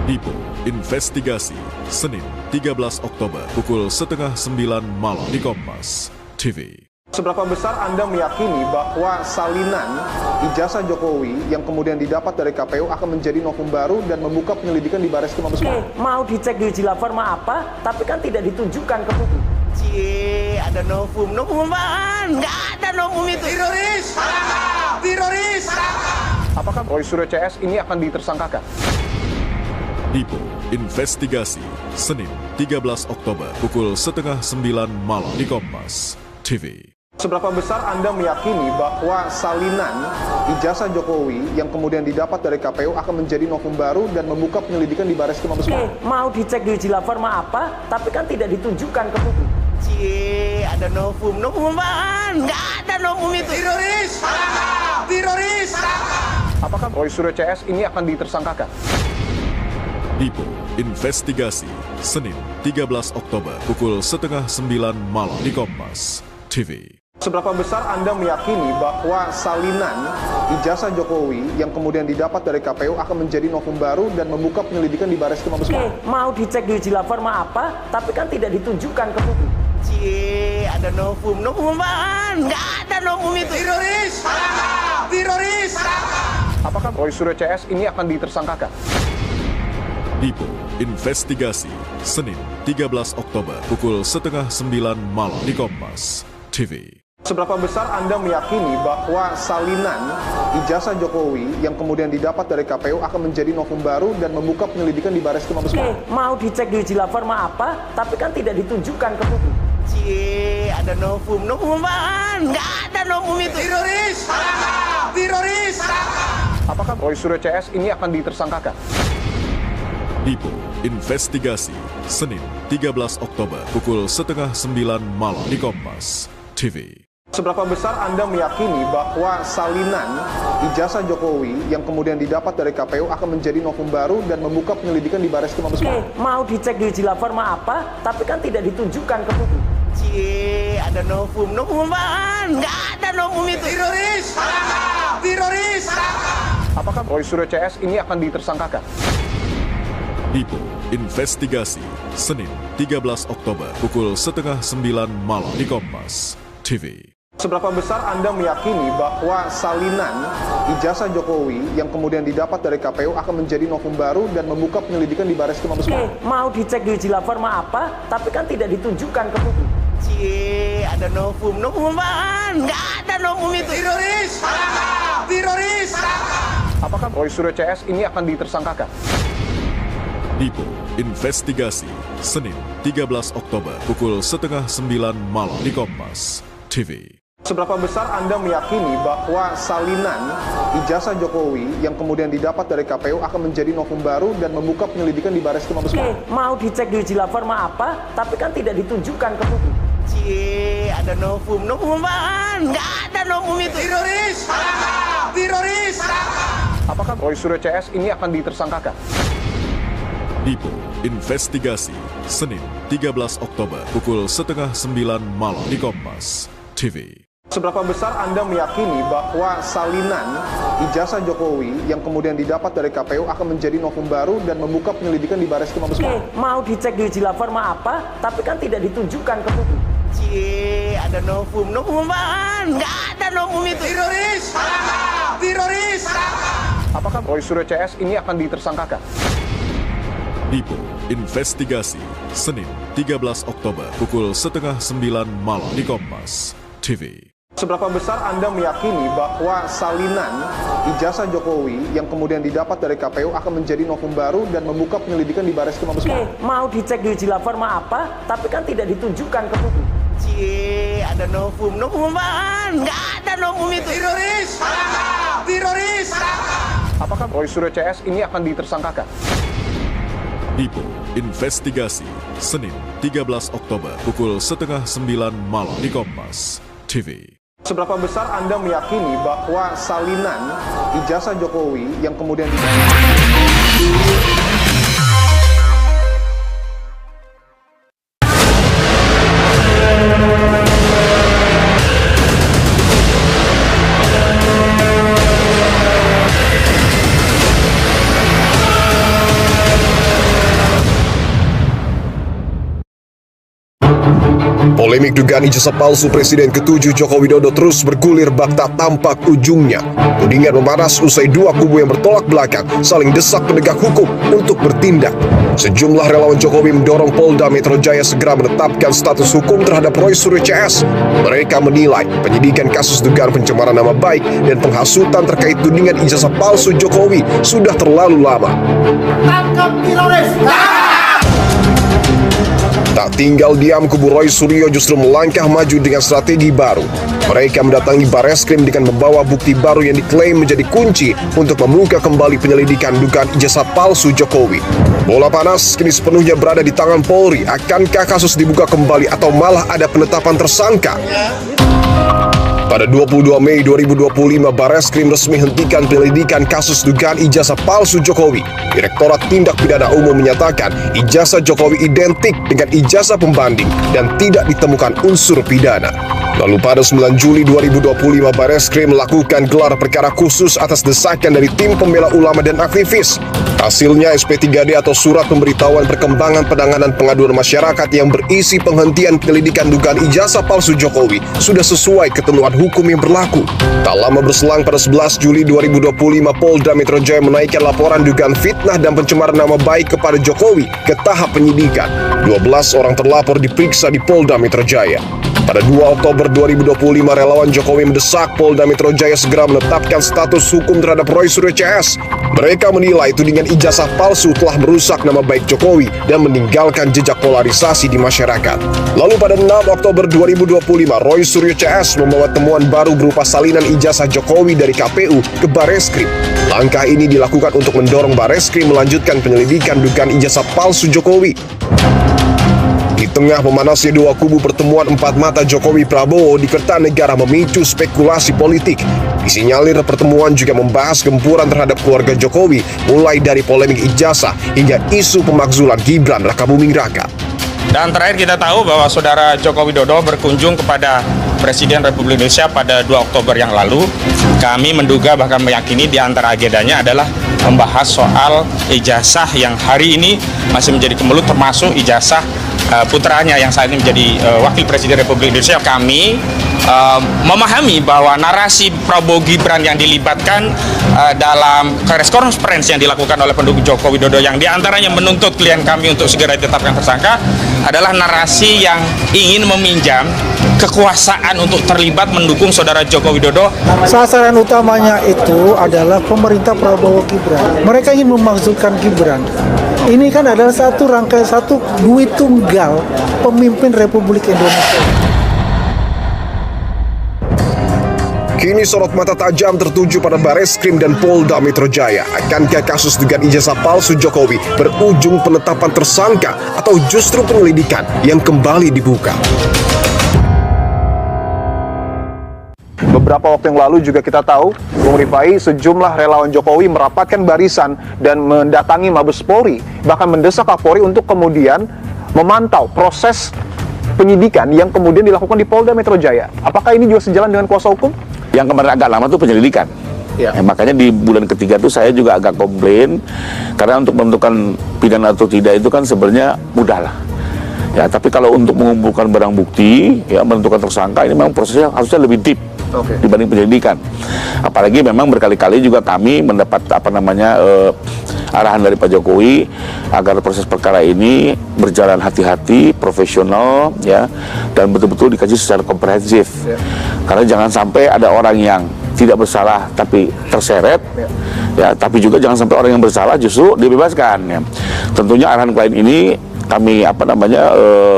Dipo Investigasi, Senin 13 Oktober pukul 8:30 malam di Kompas TV. Seberapa besar Anda meyakini bahwa salinan ijazah Jokowi yang kemudian didapat dari KPU akan menjadi novum baru dan membuka penyelidikan di Bareskrim Mabes Polri? Mau dicek di uji laforma apa, tapi kan tidak ditunjukkan ke publik. Ada novum apaan? Nggak ada novum itu. Teroris! Teroris! Apakah Roy Suryo CS ini akan ditersangkakan? Dipo Investigasi, Senin 13 Oktober pukul 8:30 malam di Kompas TV. Seberapa besar Anda meyakini bahwa salinan ijazah Jokowi yang kemudian didapat dari KPU akan menjadi novum baru dan membuka penyelidikan di Bareskrim Mabes Polri? Mau dicek di uji laforma apa, tapi kan tidak ditunjukkan ke publik. Ada novum apaan? Nggak ada novum itu. Teroris! Teroris! Apakah Roy Suryo CS ini akan ditersangkakan? Dipo Investigasi, Senin 13 Oktober pukul 8:30 malam di Kompas TV. Seberapa besar Anda meyakini bahwa salinan ijazah Jokowi yang kemudian didapat dari KPU akan menjadi novum baru dan membuka penyelidikan di Bareskrim Mabes Polri? Mau dicek di uji laforma apa, tapi kan tidak ditunjukkan ke publik. Ada novum apaan? Nggak ada novum itu. Teroris! Teroris! Apakah Roy Suryo CS ini akan ditersangkakan? Dipo Investigasi, Senin 13 Oktober pukul 8:30 malam di Kompas TV. Seberapa besar Anda meyakini bahwa salinan ijazah Jokowi yang kemudian didapat dari KPU akan menjadi novum baru dan membuka penyelidikan di Bareskrim Mabes Polri? Mau dicek di uji laforma apa, tapi kan tidak ditunjukkan ke publik. Ada novum apaan? Nggak ada novum itu. Teroris! Teroris! Apakah Roy Suryo CS ini akan ditersangkakan? Dipo Investigasi, Senin 13 Oktober pukul 8:30 malam di Kompas TV. Seberapa besar Anda meyakini bahwa salinan ijazah Jokowi yang kemudian didapat dari KPU akan menjadi novum baru dan membuka penyelidikan di Bareskrim Mabes Polri? Mau dicek di uji laforma apa, tapi kan tidak ditunjukkan ke publik. Ada novum apaan? Nggak ada novum itu. Teroris! Teroris! Apakah Roy Suryo CS ini akan ditersangkakan? Dipo Investigasi, Senin 13 Oktober pukul 8:30 malam di Kompas TV. Seberapa besar Anda meyakini bahwa salinan ijazah Jokowi yang kemudian didapat dari KPU akan menjadi novum baru dan membuka penyelidikan di Bareskrim Mabes Polri? Mau dicek di uji laforma apa, tapi kan tidak ditunjukkan ke publik. Ada novum apaan? Nggak ada novum itu. Teroris! Teroris! Apakah Roy Suryo CS ini akan ditersangkakan? Dipo Investigasi, Senin 13 Oktober pukul 8:30 malam di Kompas TV. Seberapa besar Anda meyakini bahwa salinan ijazah Jokowi yang kemudian didapat dari KPU akan menjadi novum baru dan membuka penyelidikan di Bareskrim Mabes Polri? Mau dicek di uji laforma apa, tapi kan tidak ditunjukkan ke publik. Ada novum apaan? Nggak ada novum itu. Teroris! Teroris! Apakah Roy Suryo CS ini akan ditersangkakan? Dipo Investigasi, Senin 13 Oktober pukul 8:30 malam di Kompas TV. Seberapa besar Anda meyakini bahwa salinan ijazah Jokowi yang kemudian didapat dari KPU akan menjadi novum baru dan membuka penyelidikan di Bareskrim Mabes Polri? Mau dicek di uji laforma apa, tapi kan tidak ditunjukkan ke publik. Ada novum apaan? Nggak ada novum itu. Teroris! Teroris! Apakah Roy Suryo CS ini akan ditersangkakan? Dipo Investigasi, Senin 13 Oktober pukul 8:30 malam di Kompas TV. Seberapa besar Anda meyakini bahwa salinan ijazah Jokowi yang kemudian didapat dari KPU akan menjadi novum baru dan membuka penyelidikan di Bareskrim Mabes Polri? Mau dicek di uji laforma apa, tapi kan tidak ditunjukkan ke publik. Ada novum apaan? Nggak ada novum itu. Teroris! Teroris! Apakah Roy Suryo CS ini akan ditersangkakan? Dipo Investigasi, Senin 13 Oktober pukul 8:30 malam di Kompas TV. Seberapa besar Anda meyakini bahwa salinan ijazah Jokowi yang kemudian didapat Polemik dugaan ijazah palsu Presiden ke-7 Joko Widodo terus bergulir bak tak tampak ujungnya. Tudingan memanas usai dua kubu yang bertolak belakang saling desak penegak hukum untuk bertindak. Sejumlah relawan Jokowi mendorong Polda Metro Jaya segera menetapkan status hukum terhadap Roy Suryo CS. Mereka menilai penyidikan kasus dugaan pencemaran nama baik dan penghasutan terkait tudingan ijazah palsu Jokowi sudah terlalu lama. Tangkap teroris! Tak tinggal diam, kubu Roy Suryo justru melangkah maju dengan strategi baru. Mereka mendatangi Bareskrim dengan membawa bukti baru yang diklaim menjadi kunci untuk membuka kembali penyelidikan dugaan ijazah palsu Jokowi. Bola panas kini sepenuhnya berada di tangan Polri. Akankah kasus dibuka kembali atau malah ada penetapan tersangka? Pada 22 Mei 2025, Bareskrim resmi hentikan penyelidikan kasus dugaan ijazah palsu Jokowi. Direktorat Tindak Pidana Umum menyatakan ijazah Jokowi identik dengan ijazah pembanding dan tidak ditemukan unsur pidana. Lalu pada 9 Juli 2025, Bareskrim melakukan gelar perkara khusus atas desakan dari tim pembela ulama dan aktivis. Hasilnya SP3D atau Surat Pemberitahuan Perkembangan Penanganan Pengaduan Masyarakat yang berisi penghentian penyelidikan dugaan ijazah palsu Jokowi sudah sesuai ketentuan hukum yang berlaku. Tak lama berselang pada 11 Juli 2025, Polda Metro Jaya menaikkan laporan dugaan fitnah dan pencemaran nama baik kepada Jokowi ke tahap penyidikan. 12 orang terlapor diperiksa di Polda Metro Jaya. Pada 2 Oktober 2025, relawan Jokowi mendesak Polda Metro Jaya segera menetapkan status hukum terhadap Roy Suryo CS. Mereka menilai tudingan ijazah palsu telah merusak nama baik Jokowi dan meninggalkan jejak polarisasi di masyarakat. Lalu pada 6 Oktober 2025, Roy Suryo CS membawa temuan baru berupa salinan ijazah Jokowi dari KPU ke Bareskrim. Langkah ini dilakukan untuk mendorong Bareskrim melanjutkan penyelidikan dugaan ijazah palsu Jokowi. Di tengah memanasnya dua kubu, pertemuan empat mata Jokowi Prabowo di Kertanegara memicu spekulasi politik. Disinyalir pertemuan juga membahas gempuran terhadap keluarga Jokowi, mulai dari polemik ijazah hingga isu pemakzulan Gibran Rakabuming Raka. Dan terakhir kita tahu bahwa saudara Joko Widodo berkunjung kepada Presiden Republik Indonesia pada 2 Oktober yang lalu. Kami menduga bahkan meyakini di antara agendanya adalah membahas soal ijazah yang hari ini masih menjadi kemelut, termasuk ijazah putranya yang saat ini menjadi Wakil Presiden Republik Indonesia. Kami memahami bahwa narasi Prabowo Gibran yang dilibatkan dalam press conference yang dilakukan oleh pendukung Joko Widodo yang diantaranya menuntut klien kami untuk segera ditetapkan tersangka adalah narasi yang ingin meminjam kekuasaan untuk terlibat mendukung saudara Joko Widodo. Sasaran utamanya itu adalah pemerintah Prabowo Gibran. Mereka ingin memakzulkan Gibran. Ini kan adalah satu rangkaian, satu duit tunggal pemimpin Republik Indonesia. Kini sorot mata tajam tertuju pada Bareskrim dan Polda Metro Jaya. Akankah kasus dugaan ijazah palsu Jokowi berujung penetapan tersangka atau justru penyelidikan yang kembali dibuka? Beberapa waktu yang lalu juga kita tahu, Bung Rifai, sejumlah relawan Jokowi merapatkan barisan dan mendatangi Mabes Polri, bahkan mendesak Kapolri untuk kemudian memantau proses penyidikan yang kemudian dilakukan di Polda Metro Jaya. Apakah ini juga sejalan dengan kuasa hukum? Yang kemarin agak lama itu penyelidikan. Ya. Makanya di bulan ketiga itu saya juga agak komplain, karena untuk menentukan pidana atau tidak itu kan sebenarnya mudah lah. Ya, tapi kalau untuk mengumpulkan barang bukti, ya menentukan tersangka, ini memang prosesnya harusnya lebih deep dibanding penyelidikan. Apalagi memang berkali-kali juga kami mendapat arahan dari Pak Jokowi agar proses perkara ini berjalan hati-hati, profesional, ya, dan betul-betul dikaji secara komprehensif. Karena jangan sampai ada orang yang tidak bersalah tapi terseret, ya, tapi juga jangan sampai orang yang bersalah justru dibebaskan. Ya. Tentunya arahan klien ini kami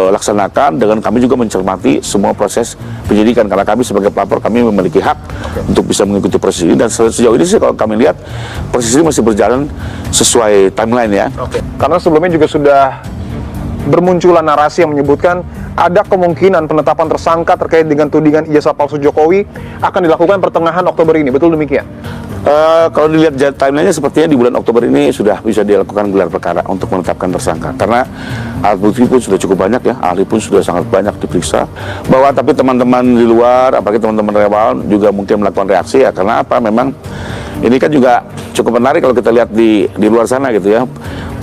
laksanakan dengan kami juga mencermati semua proses penyidikan, karena kami sebagai pelapor kami memiliki hak untuk bisa mengikuti proses ini, dan sejauh ini sih kalau kami lihat proses ini masih berjalan sesuai timeline ya. Karena sebelumnya juga sudah bermunculan narasi yang menyebutkan ada kemungkinan penetapan tersangka terkait dengan tudingan ijazah palsu Jokowi akan dilakukan pertengahan Oktober ini, betul demikian? Kalau dilihat timelinenya sepertinya di bulan Oktober ini sudah bisa dilakukan gelar perkara untuk menetapkan tersangka, karena alat bukti pun sudah cukup banyak ya, ahli pun sudah sangat banyak diperiksa. Bahwa tapi teman-teman di luar, apalagi teman-teman relawan juga mungkin melakukan reaksi ya, karena apa, memang ini kan juga cukup menarik kalau kita lihat di luar sana gitu ya,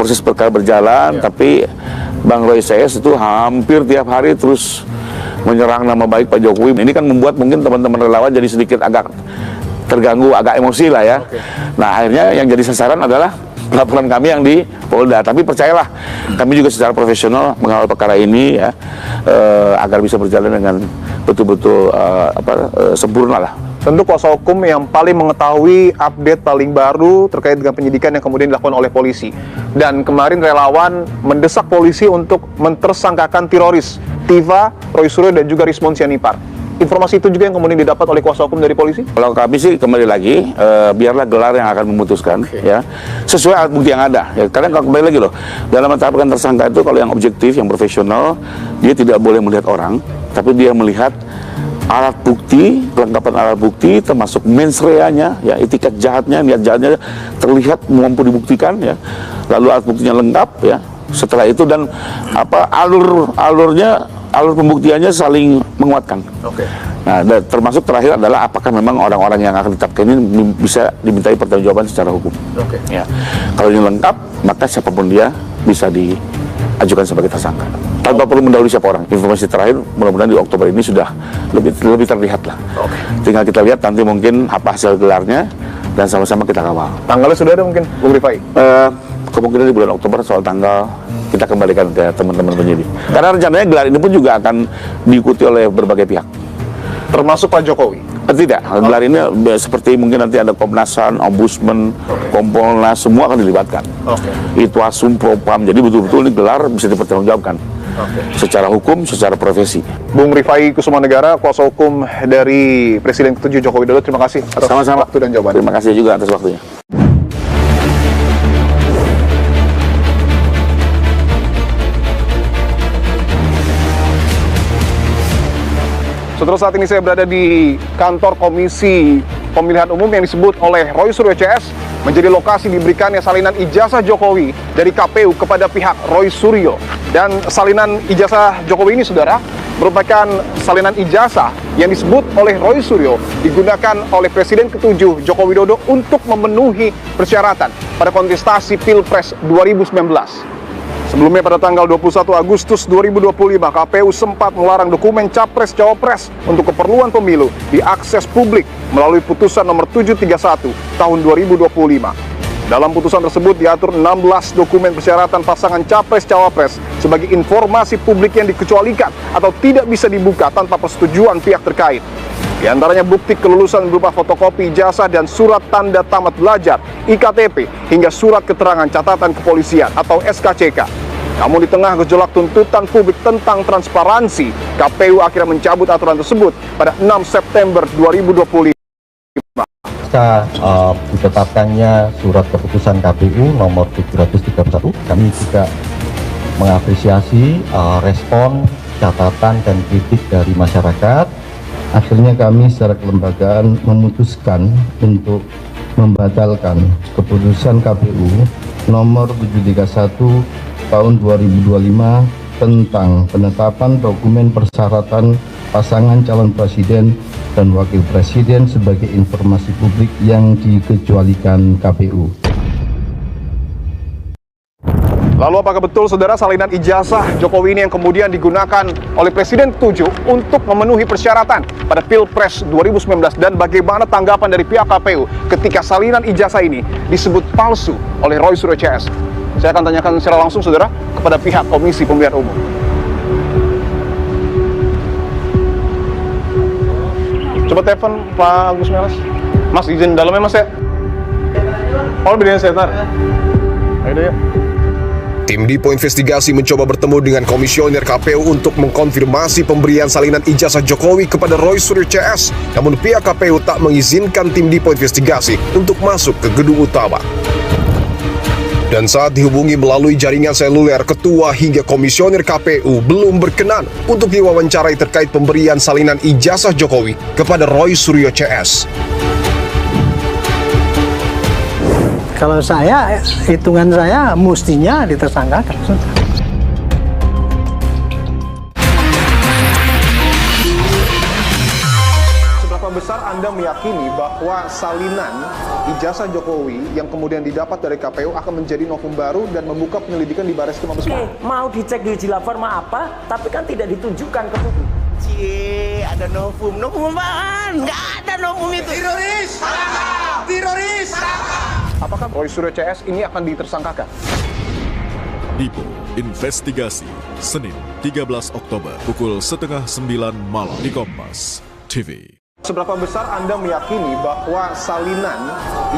proses perkara berjalan, tapi Bang Roy CS itu hampir tiap hari terus menyerang nama baik Pak Jokowi. Ini kan membuat mungkin teman-teman relawan jadi sedikit agak terganggu, agak emosi lah ya. Nah, akhirnya yang jadi sasaran adalah laporan kami yang di Polda. Tapi percayalah, kami juga secara profesional mengawal perkara ini ya, agar bisa berjalan dengan betul-betul sempurna lah. Tentu kuasa hukum yang paling mengetahui update paling baru terkait dengan penyidikan yang kemudian dilakukan oleh polisi. Dan kemarin relawan mendesak polisi untuk mentersangkakan teroris Tiva, Roy Suryo, dan juga Rizmon Sianipar. Informasi itu juga yang kemudian didapat oleh kuasa hukum dari polisi? Kalau kami sih kembali lagi, biarlah gelar yang akan memutuskan, ya, sesuai alat bukti yang ada. Ya, karena kalau kembali lagi loh, dalam menetapkan tersangka itu kalau yang objektif, yang profesional, dia tidak boleh melihat orang, tapi dia melihat alat bukti, kelengkapan alat bukti, termasuk mens reanya, ya, etikat jahatnya, niat jahatnya terlihat mampu dibuktikan, ya. Lalu alat buktinya lengkap, ya. Setelah itu dan alur pembuktiannya saling menguatkan. Nah, termasuk terakhir adalah apakah memang orang-orang yang akan ditetapkan ini bisa dimintai pertanggungjawaban secara hukum. Ya. Kalau ini lengkap, maka siapapun dia bisa diajukan sebagai tersangka tanpa perlu mendahului siapa orang. Informasi terakhir mudah-mudahan di Oktober ini sudah lebih terlihat lah. Tinggal kita lihat nanti mungkin apa hasil gelarnya dan sama-sama kita kawal. Tanggalnya sudah ada mungkin, Bung Rifai? Kemungkinan di bulan Oktober, soal tanggal kita kembalikan ke teman-teman penyidik. Karena rencananya gelar ini pun juga akan diikuti oleh berbagai pihak. Termasuk Pak Jokowi? Tidak, gelar ini seperti mungkin nanti ada Komnas HAM, Ombudsman, Kompolnas, semua akan dilibatkan. Itwasum, Propam, jadi betul-betul ini gelar bisa dipertanggungjawabkan. Secara hukum, secara profesi. Bung Rifai Kusumanegara, kuasa hukum dari Presiden ke-7 Joko Widodo, terima kasih atas waktu dan jawaban. Terima kasih juga atas waktunya. Saudara, saat ini saya berada di kantor Komisi Pemilihan Umum yang disebut oleh Roy Suryo CS menjadi lokasi diberikannya salinan ijazah Jokowi dari KPU kepada pihak Roy Suryo. Dan salinan ijazah Jokowi ini, saudara, merupakan salinan ijazah yang disebut oleh Roy Suryo digunakan oleh Presiden ke-7 Joko Widodo untuk memenuhi persyaratan pada kontestasi Pilpres 2019. Sebelumnya pada tanggal 21 Agustus 2025, KPU sempat melarang dokumen Capres-Cawapres untuk keperluan pemilu diakses publik melalui putusan nomor 731 tahun 2025. Dalam putusan tersebut diatur 16 dokumen persyaratan pasangan Capres-Cawapres sebagai informasi publik yang dikecualikan atau tidak bisa dibuka tanpa persetujuan pihak terkait. Di antaranya bukti kelulusan berupa fotokopi ijazah dan surat tanda tamat belajar, IKTP, hingga surat keterangan catatan kepolisian atau SKCK. Namun di tengah gejolak tuntutan publik tentang transparansi, KPU akhirnya mencabut aturan tersebut pada 6 September 2025. Pasca ditetapkannya surat keputusan KPU nomor 731, kami juga mengapresiasi respon, catatan, dan kritik dari masyarakat. Akhirnya kami secara kelembagaan memutuskan untuk membatalkan keputusan KPU nomor 731 tahun 2025 tentang penetapan dokumen persyaratan pasangan calon presiden dan wakil presiden sebagai informasi publik yang dikecualikan KPU. Lalu apakah betul saudara salinan ijazah Jokowi ini yang kemudian digunakan oleh Presiden ke-7 untuk memenuhi persyaratan pada Pilpres 2019, dan bagaimana tanggapan dari pihak KPU ketika salinan ijazah ini disebut palsu oleh Roy Suryo CS? Saya akan tanyakan secara langsung saudara kepada pihak Komisi Pemilihan Umum. Coba telepon Pak Agus Melas. Mas, izin dalamnya Mas ya. Oh, bedanya setar. Ayo ya. Tim Dipo Investigasi mencoba bertemu dengan komisioner KPU untuk mengkonfirmasi pemberian salinan ijazah Jokowi kepada Roy Suryo CS. Namun pihak KPU tak mengizinkan tim Dipo Investigasi untuk masuk ke gedung utama. Dan saat dihubungi melalui jaringan seluler, ketua hingga komisioner KPU belum berkenan untuk diwawancarai terkait pemberian salinan ijazah Jokowi kepada Roy Suryo CS. Kalau saya, hitungan saya mestinya ditersangkakan. Seberapa besar Anda meyakini bahwa salinan ijazah Jokowi yang kemudian didapat dari KPU akan menjadi novum baru dan membuka penyelidikan di Barreskrim Mabes Polri? Mau dicek di uji laforma apa, tapi kan tidak ditunjukkan ke publik. Ada novum apaan? Nggak ada novum itu. Teroris! Teroris! Apakah Roy Suryo CS ini akan ditersangkakan? Dipo Investigasi, Senin 13 Oktober pukul 8:30 malam di Kompas TV. Seberapa besar Anda meyakini bahwa salinan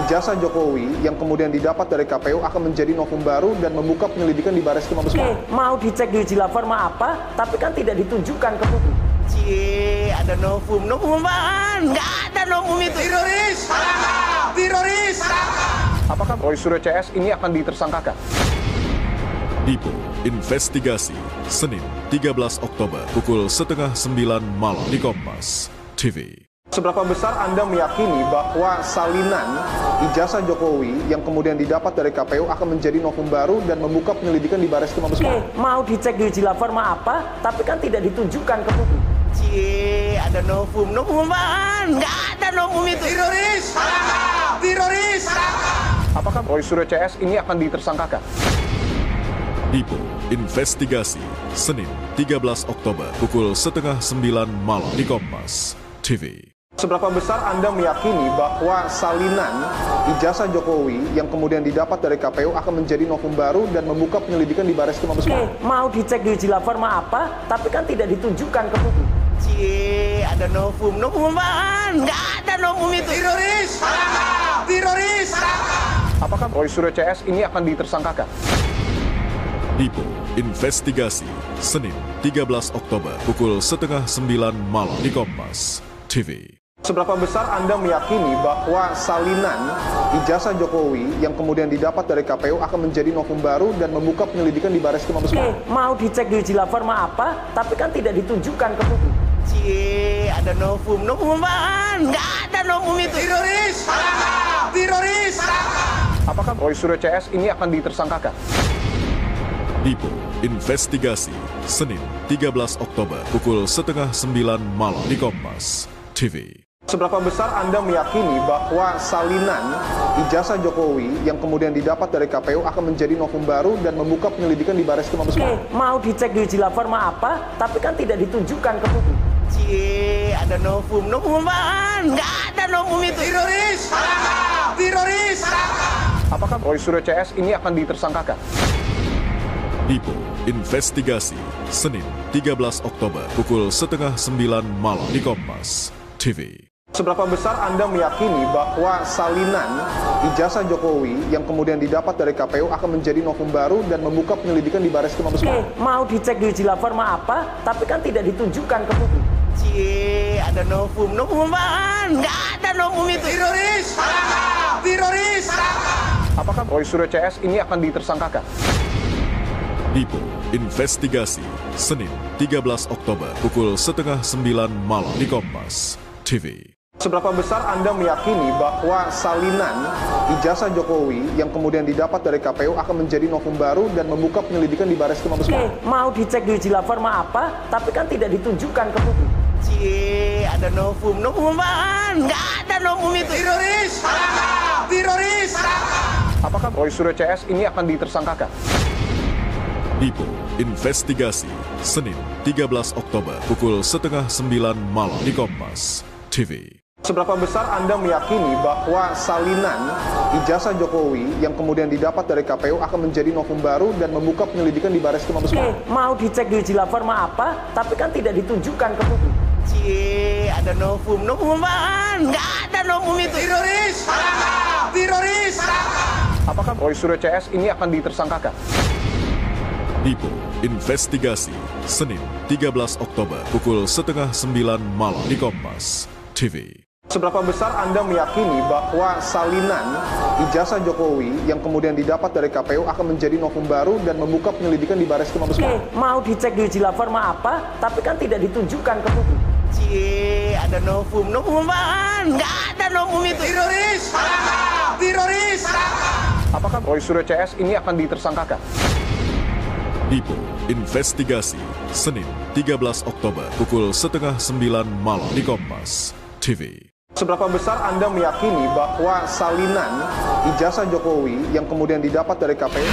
ijazah Jokowi yang kemudian didapat dari KPU akan menjadi novum baru dan membuka penyelidikan di Barreskrim Mabes Polri? Mau dicek di uji laforma apa, tapi kan tidak ditunjukkan ke publik. Ada novum apaan? Nggak ada novum itu. Teroris! Teroris! Apakah Roy Suryo CS ini akan ditersangkakan? Dipo Investigasi, Senin 13 Oktober pukul 8:30 malam di Kompas TV. Seberapa besar Anda meyakini bahwa salinan ijazah Jokowi yang kemudian didapat dari KPU akan menjadi novum baru dan membuka penyelidikan di Barreskrim Mabes Polri? Mau dicek di uji laforma apa, tapi kan tidak ditunjukkan ke publik. Ada novum apaan? Nggak ada novum itu. Teroris! Teroris! Apakah Roy Suryo CS ini akan ditersangkakan? Dipo Investigasi, Senin 13 Oktober pukul 8:30 malam di Kompas TV. Seberapa besar Anda meyakini bahwa salinan ijazah Jokowi yang kemudian didapat dari KPU akan menjadi novum baru dan membuka penyelidikan di Barreskrim Mabes Polri? Mau dicek di uji laforma apa, tapi kan tidak ditunjukkan ke publik. Ada novum apaan? Nggak ada novum itu. Teroris! Teroris! Apakah Roy Suryo CS ini akan ditersangkakan? Dipo Investigasi, Senin 13 Oktober pukul 8:30 malam di Kompas TV. Seberapa besar Anda meyakini bahwa salinan ijazah Jokowi yang kemudian didapat dari KPU akan menjadi novum baru dan membuka penyelidikan di Barreskrim Mabes Polri? Mau dicek di uji laforma apa, tapi kan tidak ditunjukkan ke publik. Ada novum apaan? Nggak ada novum itu. Teroris! Teroris! Apakah Roy Suryo CS ini akan ditersangkakan? Dipo Investigasi, Senin 13 Oktober pukul 8:30 malam di Kompas TV. Seberapa besar Anda meyakini bahwa salinan ijazah Jokowi yang kemudian didapat dari KPU akan menjadi novum baru dan membuka penyelidikan di Barreskrim Mabes Polri? Mau dicek di uji laforma apa, tapi kan tidak ditunjukkan ke publik. Ada novum apaan? Nggak ada novum itu. Teroris! Teroris! Apakah Roy Suryo CS ini akan ditersangkakan? Dipo Investigasi, Senin 13 Oktober pukul 8:30 malam di Kompas TV. Seberapa besar Anda meyakini bahwa salinan ijazah Jokowi yang kemudian didapat dari KPU akan menjadi novum baru dan membuka penyelidikan di Bareskrim Mabes Polri? Mau dicek di uji forma apa, tapi kan tidak ditunjukkan ke publik. Ada novum apaan? Nggak ada novum itu. Teroris! Teroris! Apakah Roy Suryo CS ini akan ditersangkakan? Dipo Investigasi, Senin 13 Oktober pukul 8:30 malam di Kompas TV. Seberapa besar Anda meyakini bahwa salinan ijazah Jokowi yang kemudian didapat dari KPU akan menjadi novum baru dan membuka penyelidikan di Bareskrim Mabes Polri? Mau dicek di uji forma apa, tapi kan tidak ditunjukkan ke publik. Ada novum apaan? Nggak ada novum itu. Teroris! Teroris! Apakah Roy Suryo CS ini akan ditersangkakan? Dipo Investigasi, Senin 13 Oktober pukul 8:30 malam di Kompas TV. Seberapa besar Anda meyakini bahwa salinan ijazah Jokowi yang kemudian didapat dari KPU akan menjadi novum baru dan membuka penyelidikan di Bareskrim Mabes Polri? Mau dicek di uji forma apa, tapi kan tidak ditunjukkan ke publik. Ada novum apaan? Nggak ada novum itu. Teroris! Teroris! Apakah Roy Suryo CS ini akan ditersangkakan? Dipo Investigasi, Senin 13 Oktober pukul 8:30 malam di Kompas TV. Seberapa besar Anda meyakini bahwa salinan ijazah Jokowi yang kemudian didapat dari KPU akan menjadi novum baru dan membuka penyelidikan di Bareskrim Mabes Polri? Mau dicek di uji forma apa, tapi kan tidak ditunjukkan ke publik. Ada novum apaan? Nggak ada novum itu. Teroris! Teroris! Apakah Roy Suryo CS ini akan ditersangkakan? Dipo Investigasi, Senin 13 Oktober pukul 8:30 malam di Kompas TV. Seberapa besar Anda meyakini bahwa salinan ijazah Jokowi yang kemudian didapat dari KPU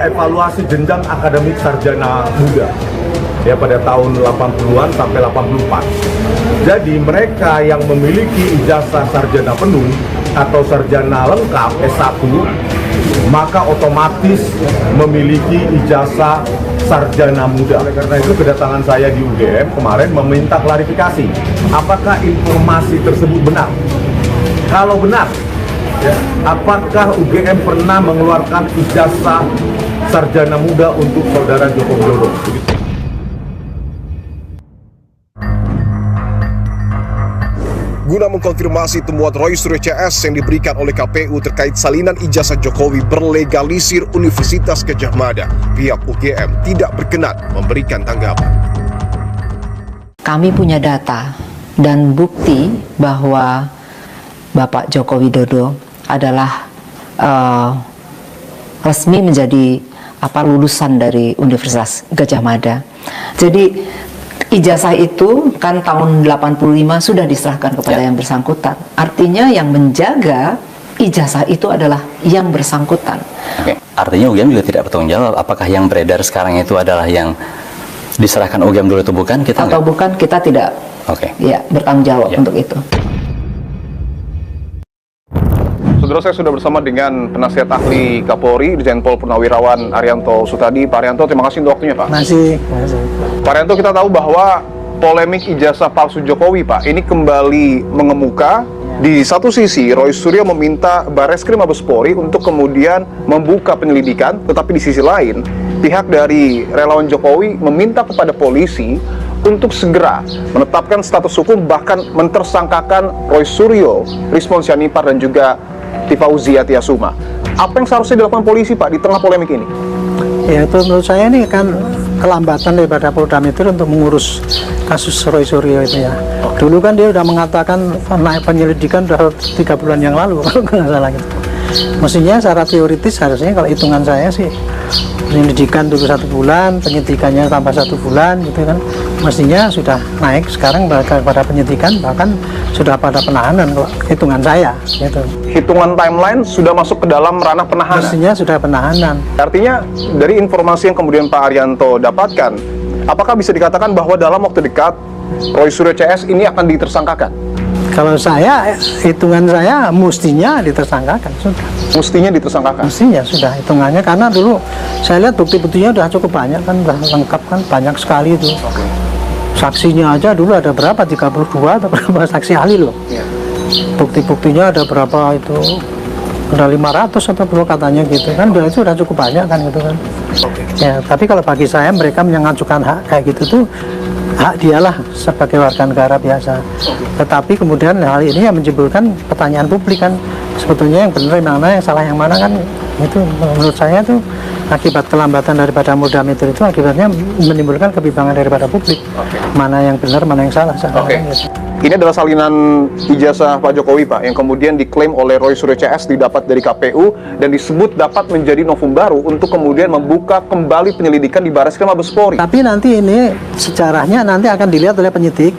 evaluasi jenjang akademik sarjana muda ya pada tahun 80-an sampai 84. Jadi mereka yang memiliki ijazah sarjana penuh atau sarjana lengkap S1 maka otomatis memiliki ijazah sarjana muda. Oleh karena itu kedatangan saya di UGM kemarin meminta klarifikasi apakah informasi tersebut benar. Kalau benar, ya, apakah UGM pernah mengeluarkan ijazah sarjana muda untuk saudara Joko Widodo? Guna mengkonfirmasi temuan Roy Suryo CS yang diberikan oleh KPU terkait salinan ijazah Jokowi berlegalisir Universitas Gadjah Mada, pihak UGM tidak berkenan memberikan tanggapan. Kami punya data dan bukti bahwa Bapak Joko Widodo adalah resmi menjadi lulusan dari Universitas Gadjah Mada. Jadi ijazah itu kan tahun 85 sudah diserahkan kepada yang bersangkutan. Artinya yang menjaga ijazah itu adalah yang bersangkutan. Oke. Artinya UGM juga tidak bertanggung jawab apakah yang beredar sekarang itu adalah yang diserahkan UGM dulu itu bukan? Kita atau bukan, kita tidak bertanggung jawab untuk itu. Saudara, saya sudah bersama dengan penasihat ahli Kapolri, Irjen Pol Purnawirawan Arianto Sutadi. Pak Arianto, terima kasih untuk waktunya, Pak. Masih. Pak Arianto, kita tahu bahwa polemik ijazah palsu Jokowi, Pak, ini kembali mengemuka. Di satu sisi, Roy Suryo meminta Bareskrim Mabes Polri untuk kemudian membuka penyelidikan, tetapi di sisi lain, pihak dari relawan Jokowi meminta kepada polisi untuk segera menetapkan status hukum, bahkan mentersangkakan Roy Suryo, Rismon Sianipar, dan juga Tifauziah Tiasuma. Apa yang seharusnya dilakukan polisi, Pak, di tengah polemik ini? Ya, itu menurut saya ini kan kelambatan daripada Polda Metro untuk mengurus kasus Roy Suryo itu ya. Dulu kan dia sudah mengatakan naik penyelidikan sudah 3 bulan yang lalu kalau nggak salah gitu. Mestinya secara teoritis harusnya kalau hitungan saya sih penyelidikan dulu 1 bulan, penyidikannya tambah 1 bulan gitu kan. Mestinya sudah naik sekarang pada penyidikan, bahkan sudah pada penahanan kalau hitungan saya gitu. Hitungan timeline sudah masuk ke dalam ranah penahanan? Mestinya sudah penahanan. Artinya dari informasi yang kemudian Pak Arianto dapatkan, apakah bisa dikatakan bahwa dalam waktu dekat Roy Suryo CS ini akan ditersangkakan? Kalau saya, hitungan saya mestinya ditersangkakan, sudah. Mestinya ditersangkakan? Mestinya sudah, hitungannya. Karena dulu saya lihat bukti-buktinya udah cukup banyak kan, udah lengkap kan, banyak sekali itu. Saksinya aja dulu ada berapa, 32 atau berapa saksi ahli loh. Bukti-buktinya ada berapa itu, udah 500 atau berapa katanya gitu kan, itu udah cukup banyak kan gitu kan. Ya, tapi kalau bagi saya mereka mengajukan hak kayak gitu tuh, hak dialah sebagai warga negara biasa. Tetapi kemudian hal ini yang menimbulkan pertanyaan publik kan, sebetulnya yang benar yang mana, yang salah yang mana kan, itu menurut saya tuh akibat kelambatan daripada Polda Metro itu akibatnya menimbulkan kebimbangan daripada publik. Mana yang benar, mana yang salah. Ini adalah salinan ijazah Pak Jokowi, Pak, yang kemudian diklaim oleh Roy Suryo CS didapat dari KPU dan disebut dapat menjadi novum baru untuk kemudian membuka kembali penyelidikan di Barreskrim Mabes Polri. Tapi nanti ini sejarahnya nanti akan dilihat oleh penyidik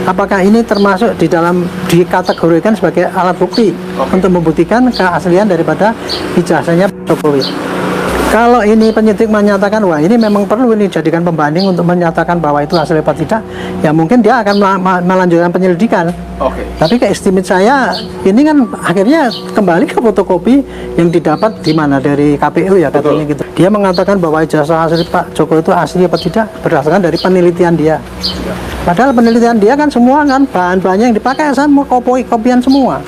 apakah ini termasuk di dalam dikategorikan sebagai alat bukti untuk membuktikan keaslian daripada ijazahnya Jokowi. Kalau ini penyidik menyatakan wah ini memang perlu ini jadikan pembanding untuk menyatakan bahwa itu asli apa tidak, ya mungkin dia akan melanjutkan penyelidikan. Tapi ke estimate saya ini kan akhirnya kembali ke fotokopi yang didapat di mana dari KPU ya katanya gitu. Dia mengatakan bahwa ijazah asli Pak Jokowi itu asli apa tidak berdasarkan dari penelitian dia. Padahal penelitian dia kan semua kan bahan-bahannya yang dipakai sama kopian semua.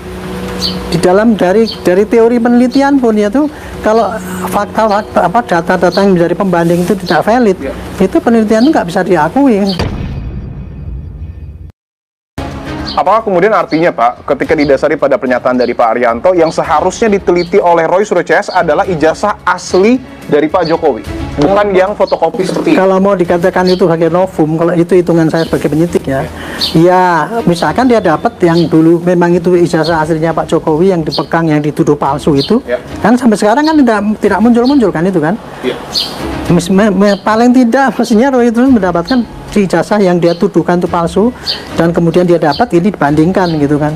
Di dalam dari teori penelitian pun ya tuh kalau fakta-fakta apa data-data yang menjadi pembanding itu tidak valid, itu penelitian itu nggak bisa diakui. Apakah kemudian artinya Pak, ketika didasari pada pernyataan dari Pak Arianto, yang seharusnya diteliti oleh Roy Suryo CS adalah ijazah asli dari Pak Jokowi, bukan yang fotokopi seperti ini? Kalau mau dikatakan itu sebagai novum, kalau itu hitungan saya sebagai penyidik ya, ya misalkan dia dapat yang dulu memang itu ijazah aslinya Pak Jokowi yang dipegang, yang dituduh palsu itu, kan sampai sekarang kan tidak muncul-muncul kan itu kan? Paling tidak mestinya Roy itu mendapatkan ijazah yang dia tuduhkan itu palsu dan kemudian dia dapat ini dibandingkan gitu kan.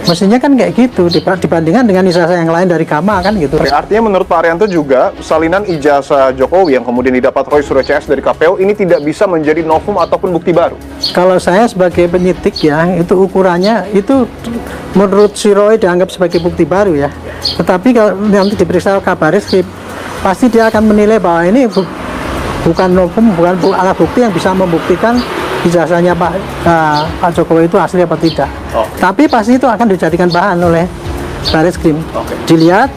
Mestinya kan kayak gitu dibandingkan dengan ijazah yang lain dari Gama kan gitu. Artinya menurut Pak Arianto juga salinan ijazah Jokowi yang kemudian didapat Roy Suryo CS dari KPU ini tidak bisa menjadi novum ataupun bukti baru. Kalau saya sebagai penyidik ya, itu ukurannya itu menurut si Roy dianggap sebagai bukti baru ya. Tetapi kalau nanti diperiksa Kabareskrim pasti dia akan menilai bahwa ini bukan novum, bukan alat bukti yang bisa membuktikan ijazahnya Pak Jokowi itu asli apa tidak. Tapi pasti itu akan dijadikan bahan oleh Barreskrim. Dilihat,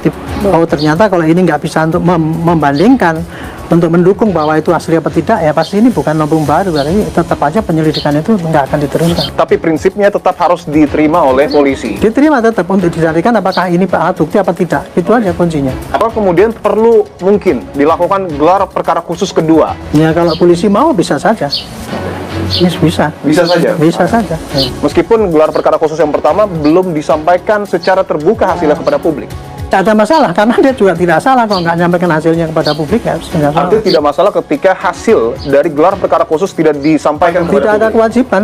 oh ternyata kalau ini nggak bisa untuk membandingkan, untuk mendukung bahwa itu asli apa tidak, ya pasti ini bukan novum baru, berarti tetap aja penyelidikan itu nggak akan diteruskan. Tapi prinsipnya tetap harus diterima oleh polisi? Diterima tetap untuk dicarikan apakah ini alat bukti apa tidak, itu aja kuncinya. Apakah kemudian perlu mungkin dilakukan gelar perkara khusus kedua? Ya kalau polisi mau bisa saja. Bisa. Bisa saja? Bisa saja. Meskipun gelar perkara khusus yang pertama belum disampaikan secara terbuka hasilnya kepada publik? Tidak ada masalah, karena dia juga tidak salah kalau nggak nyampaikan hasilnya kepada publik ya. Artinya tidak masalah ketika hasil dari gelar perkara khusus tidak disampaikan kepada publik? Tidak ada kewajiban,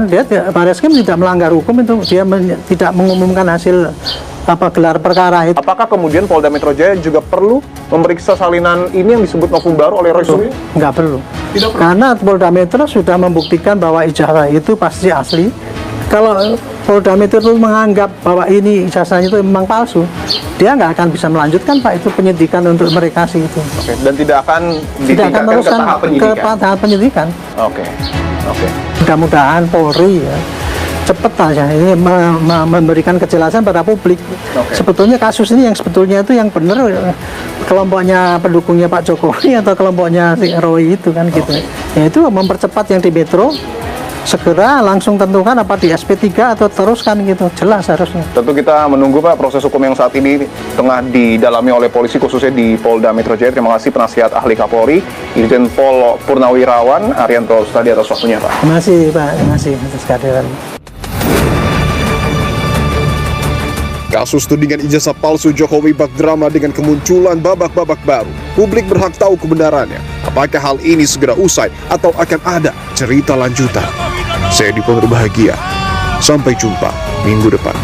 Barreskrim tidak melanggar hukum itu, dia tidak mengumumkan hasil gelar perkara itu. Apakah kemudian Polda Metro Jaya juga perlu memeriksa salinan ini yang disebut novum baru oleh Roy Suryo? Nggak perlu. Karena Polda Metro sudah membuktikan bahwa ijazah itu pasti asli. Kalau Polda Metro menganggap bahwa ini ijazahnya itu memang palsu, dia nggak akan bisa melanjutkan Pak itu penyidikan untuk mereka sih itu. Dan tidak akan ditingkatkan ke tahap penyidikan? Ke tahap penyidikan. Mudah-mudahan Polri ya cepat aja ini memberikan kejelasan pada publik. Sebetulnya kasus ini yang sebetulnya itu yang benar kelompoknya pendukungnya Pak Jokowi atau kelompoknya si Roy itu kan gitu. Yaitu mempercepat yang di Metro, segera langsung tentukan apa di SP3 atau teruskan gitu, jelas harusnya. Tentu kita menunggu Pak proses hukum yang saat ini tengah didalami oleh polisi khususnya di Polda Metro Jaya. Terima kasih penasihat ahli Kapolri Irjen Pol Purnawirawan Arianto Rustadi atas waktunya Pak. Terima kasih Pak, terima kasih atas kehadiran. Kasus tudingan ijazah palsu Jokowi bak drama dengan kemunculan babak-babak baru. Publik berhak tahu kebenarannya. Apakah hal ini segera usai atau akan ada cerita lanjutan? Saya Dipo Berbahagia. Sampai jumpa minggu depan.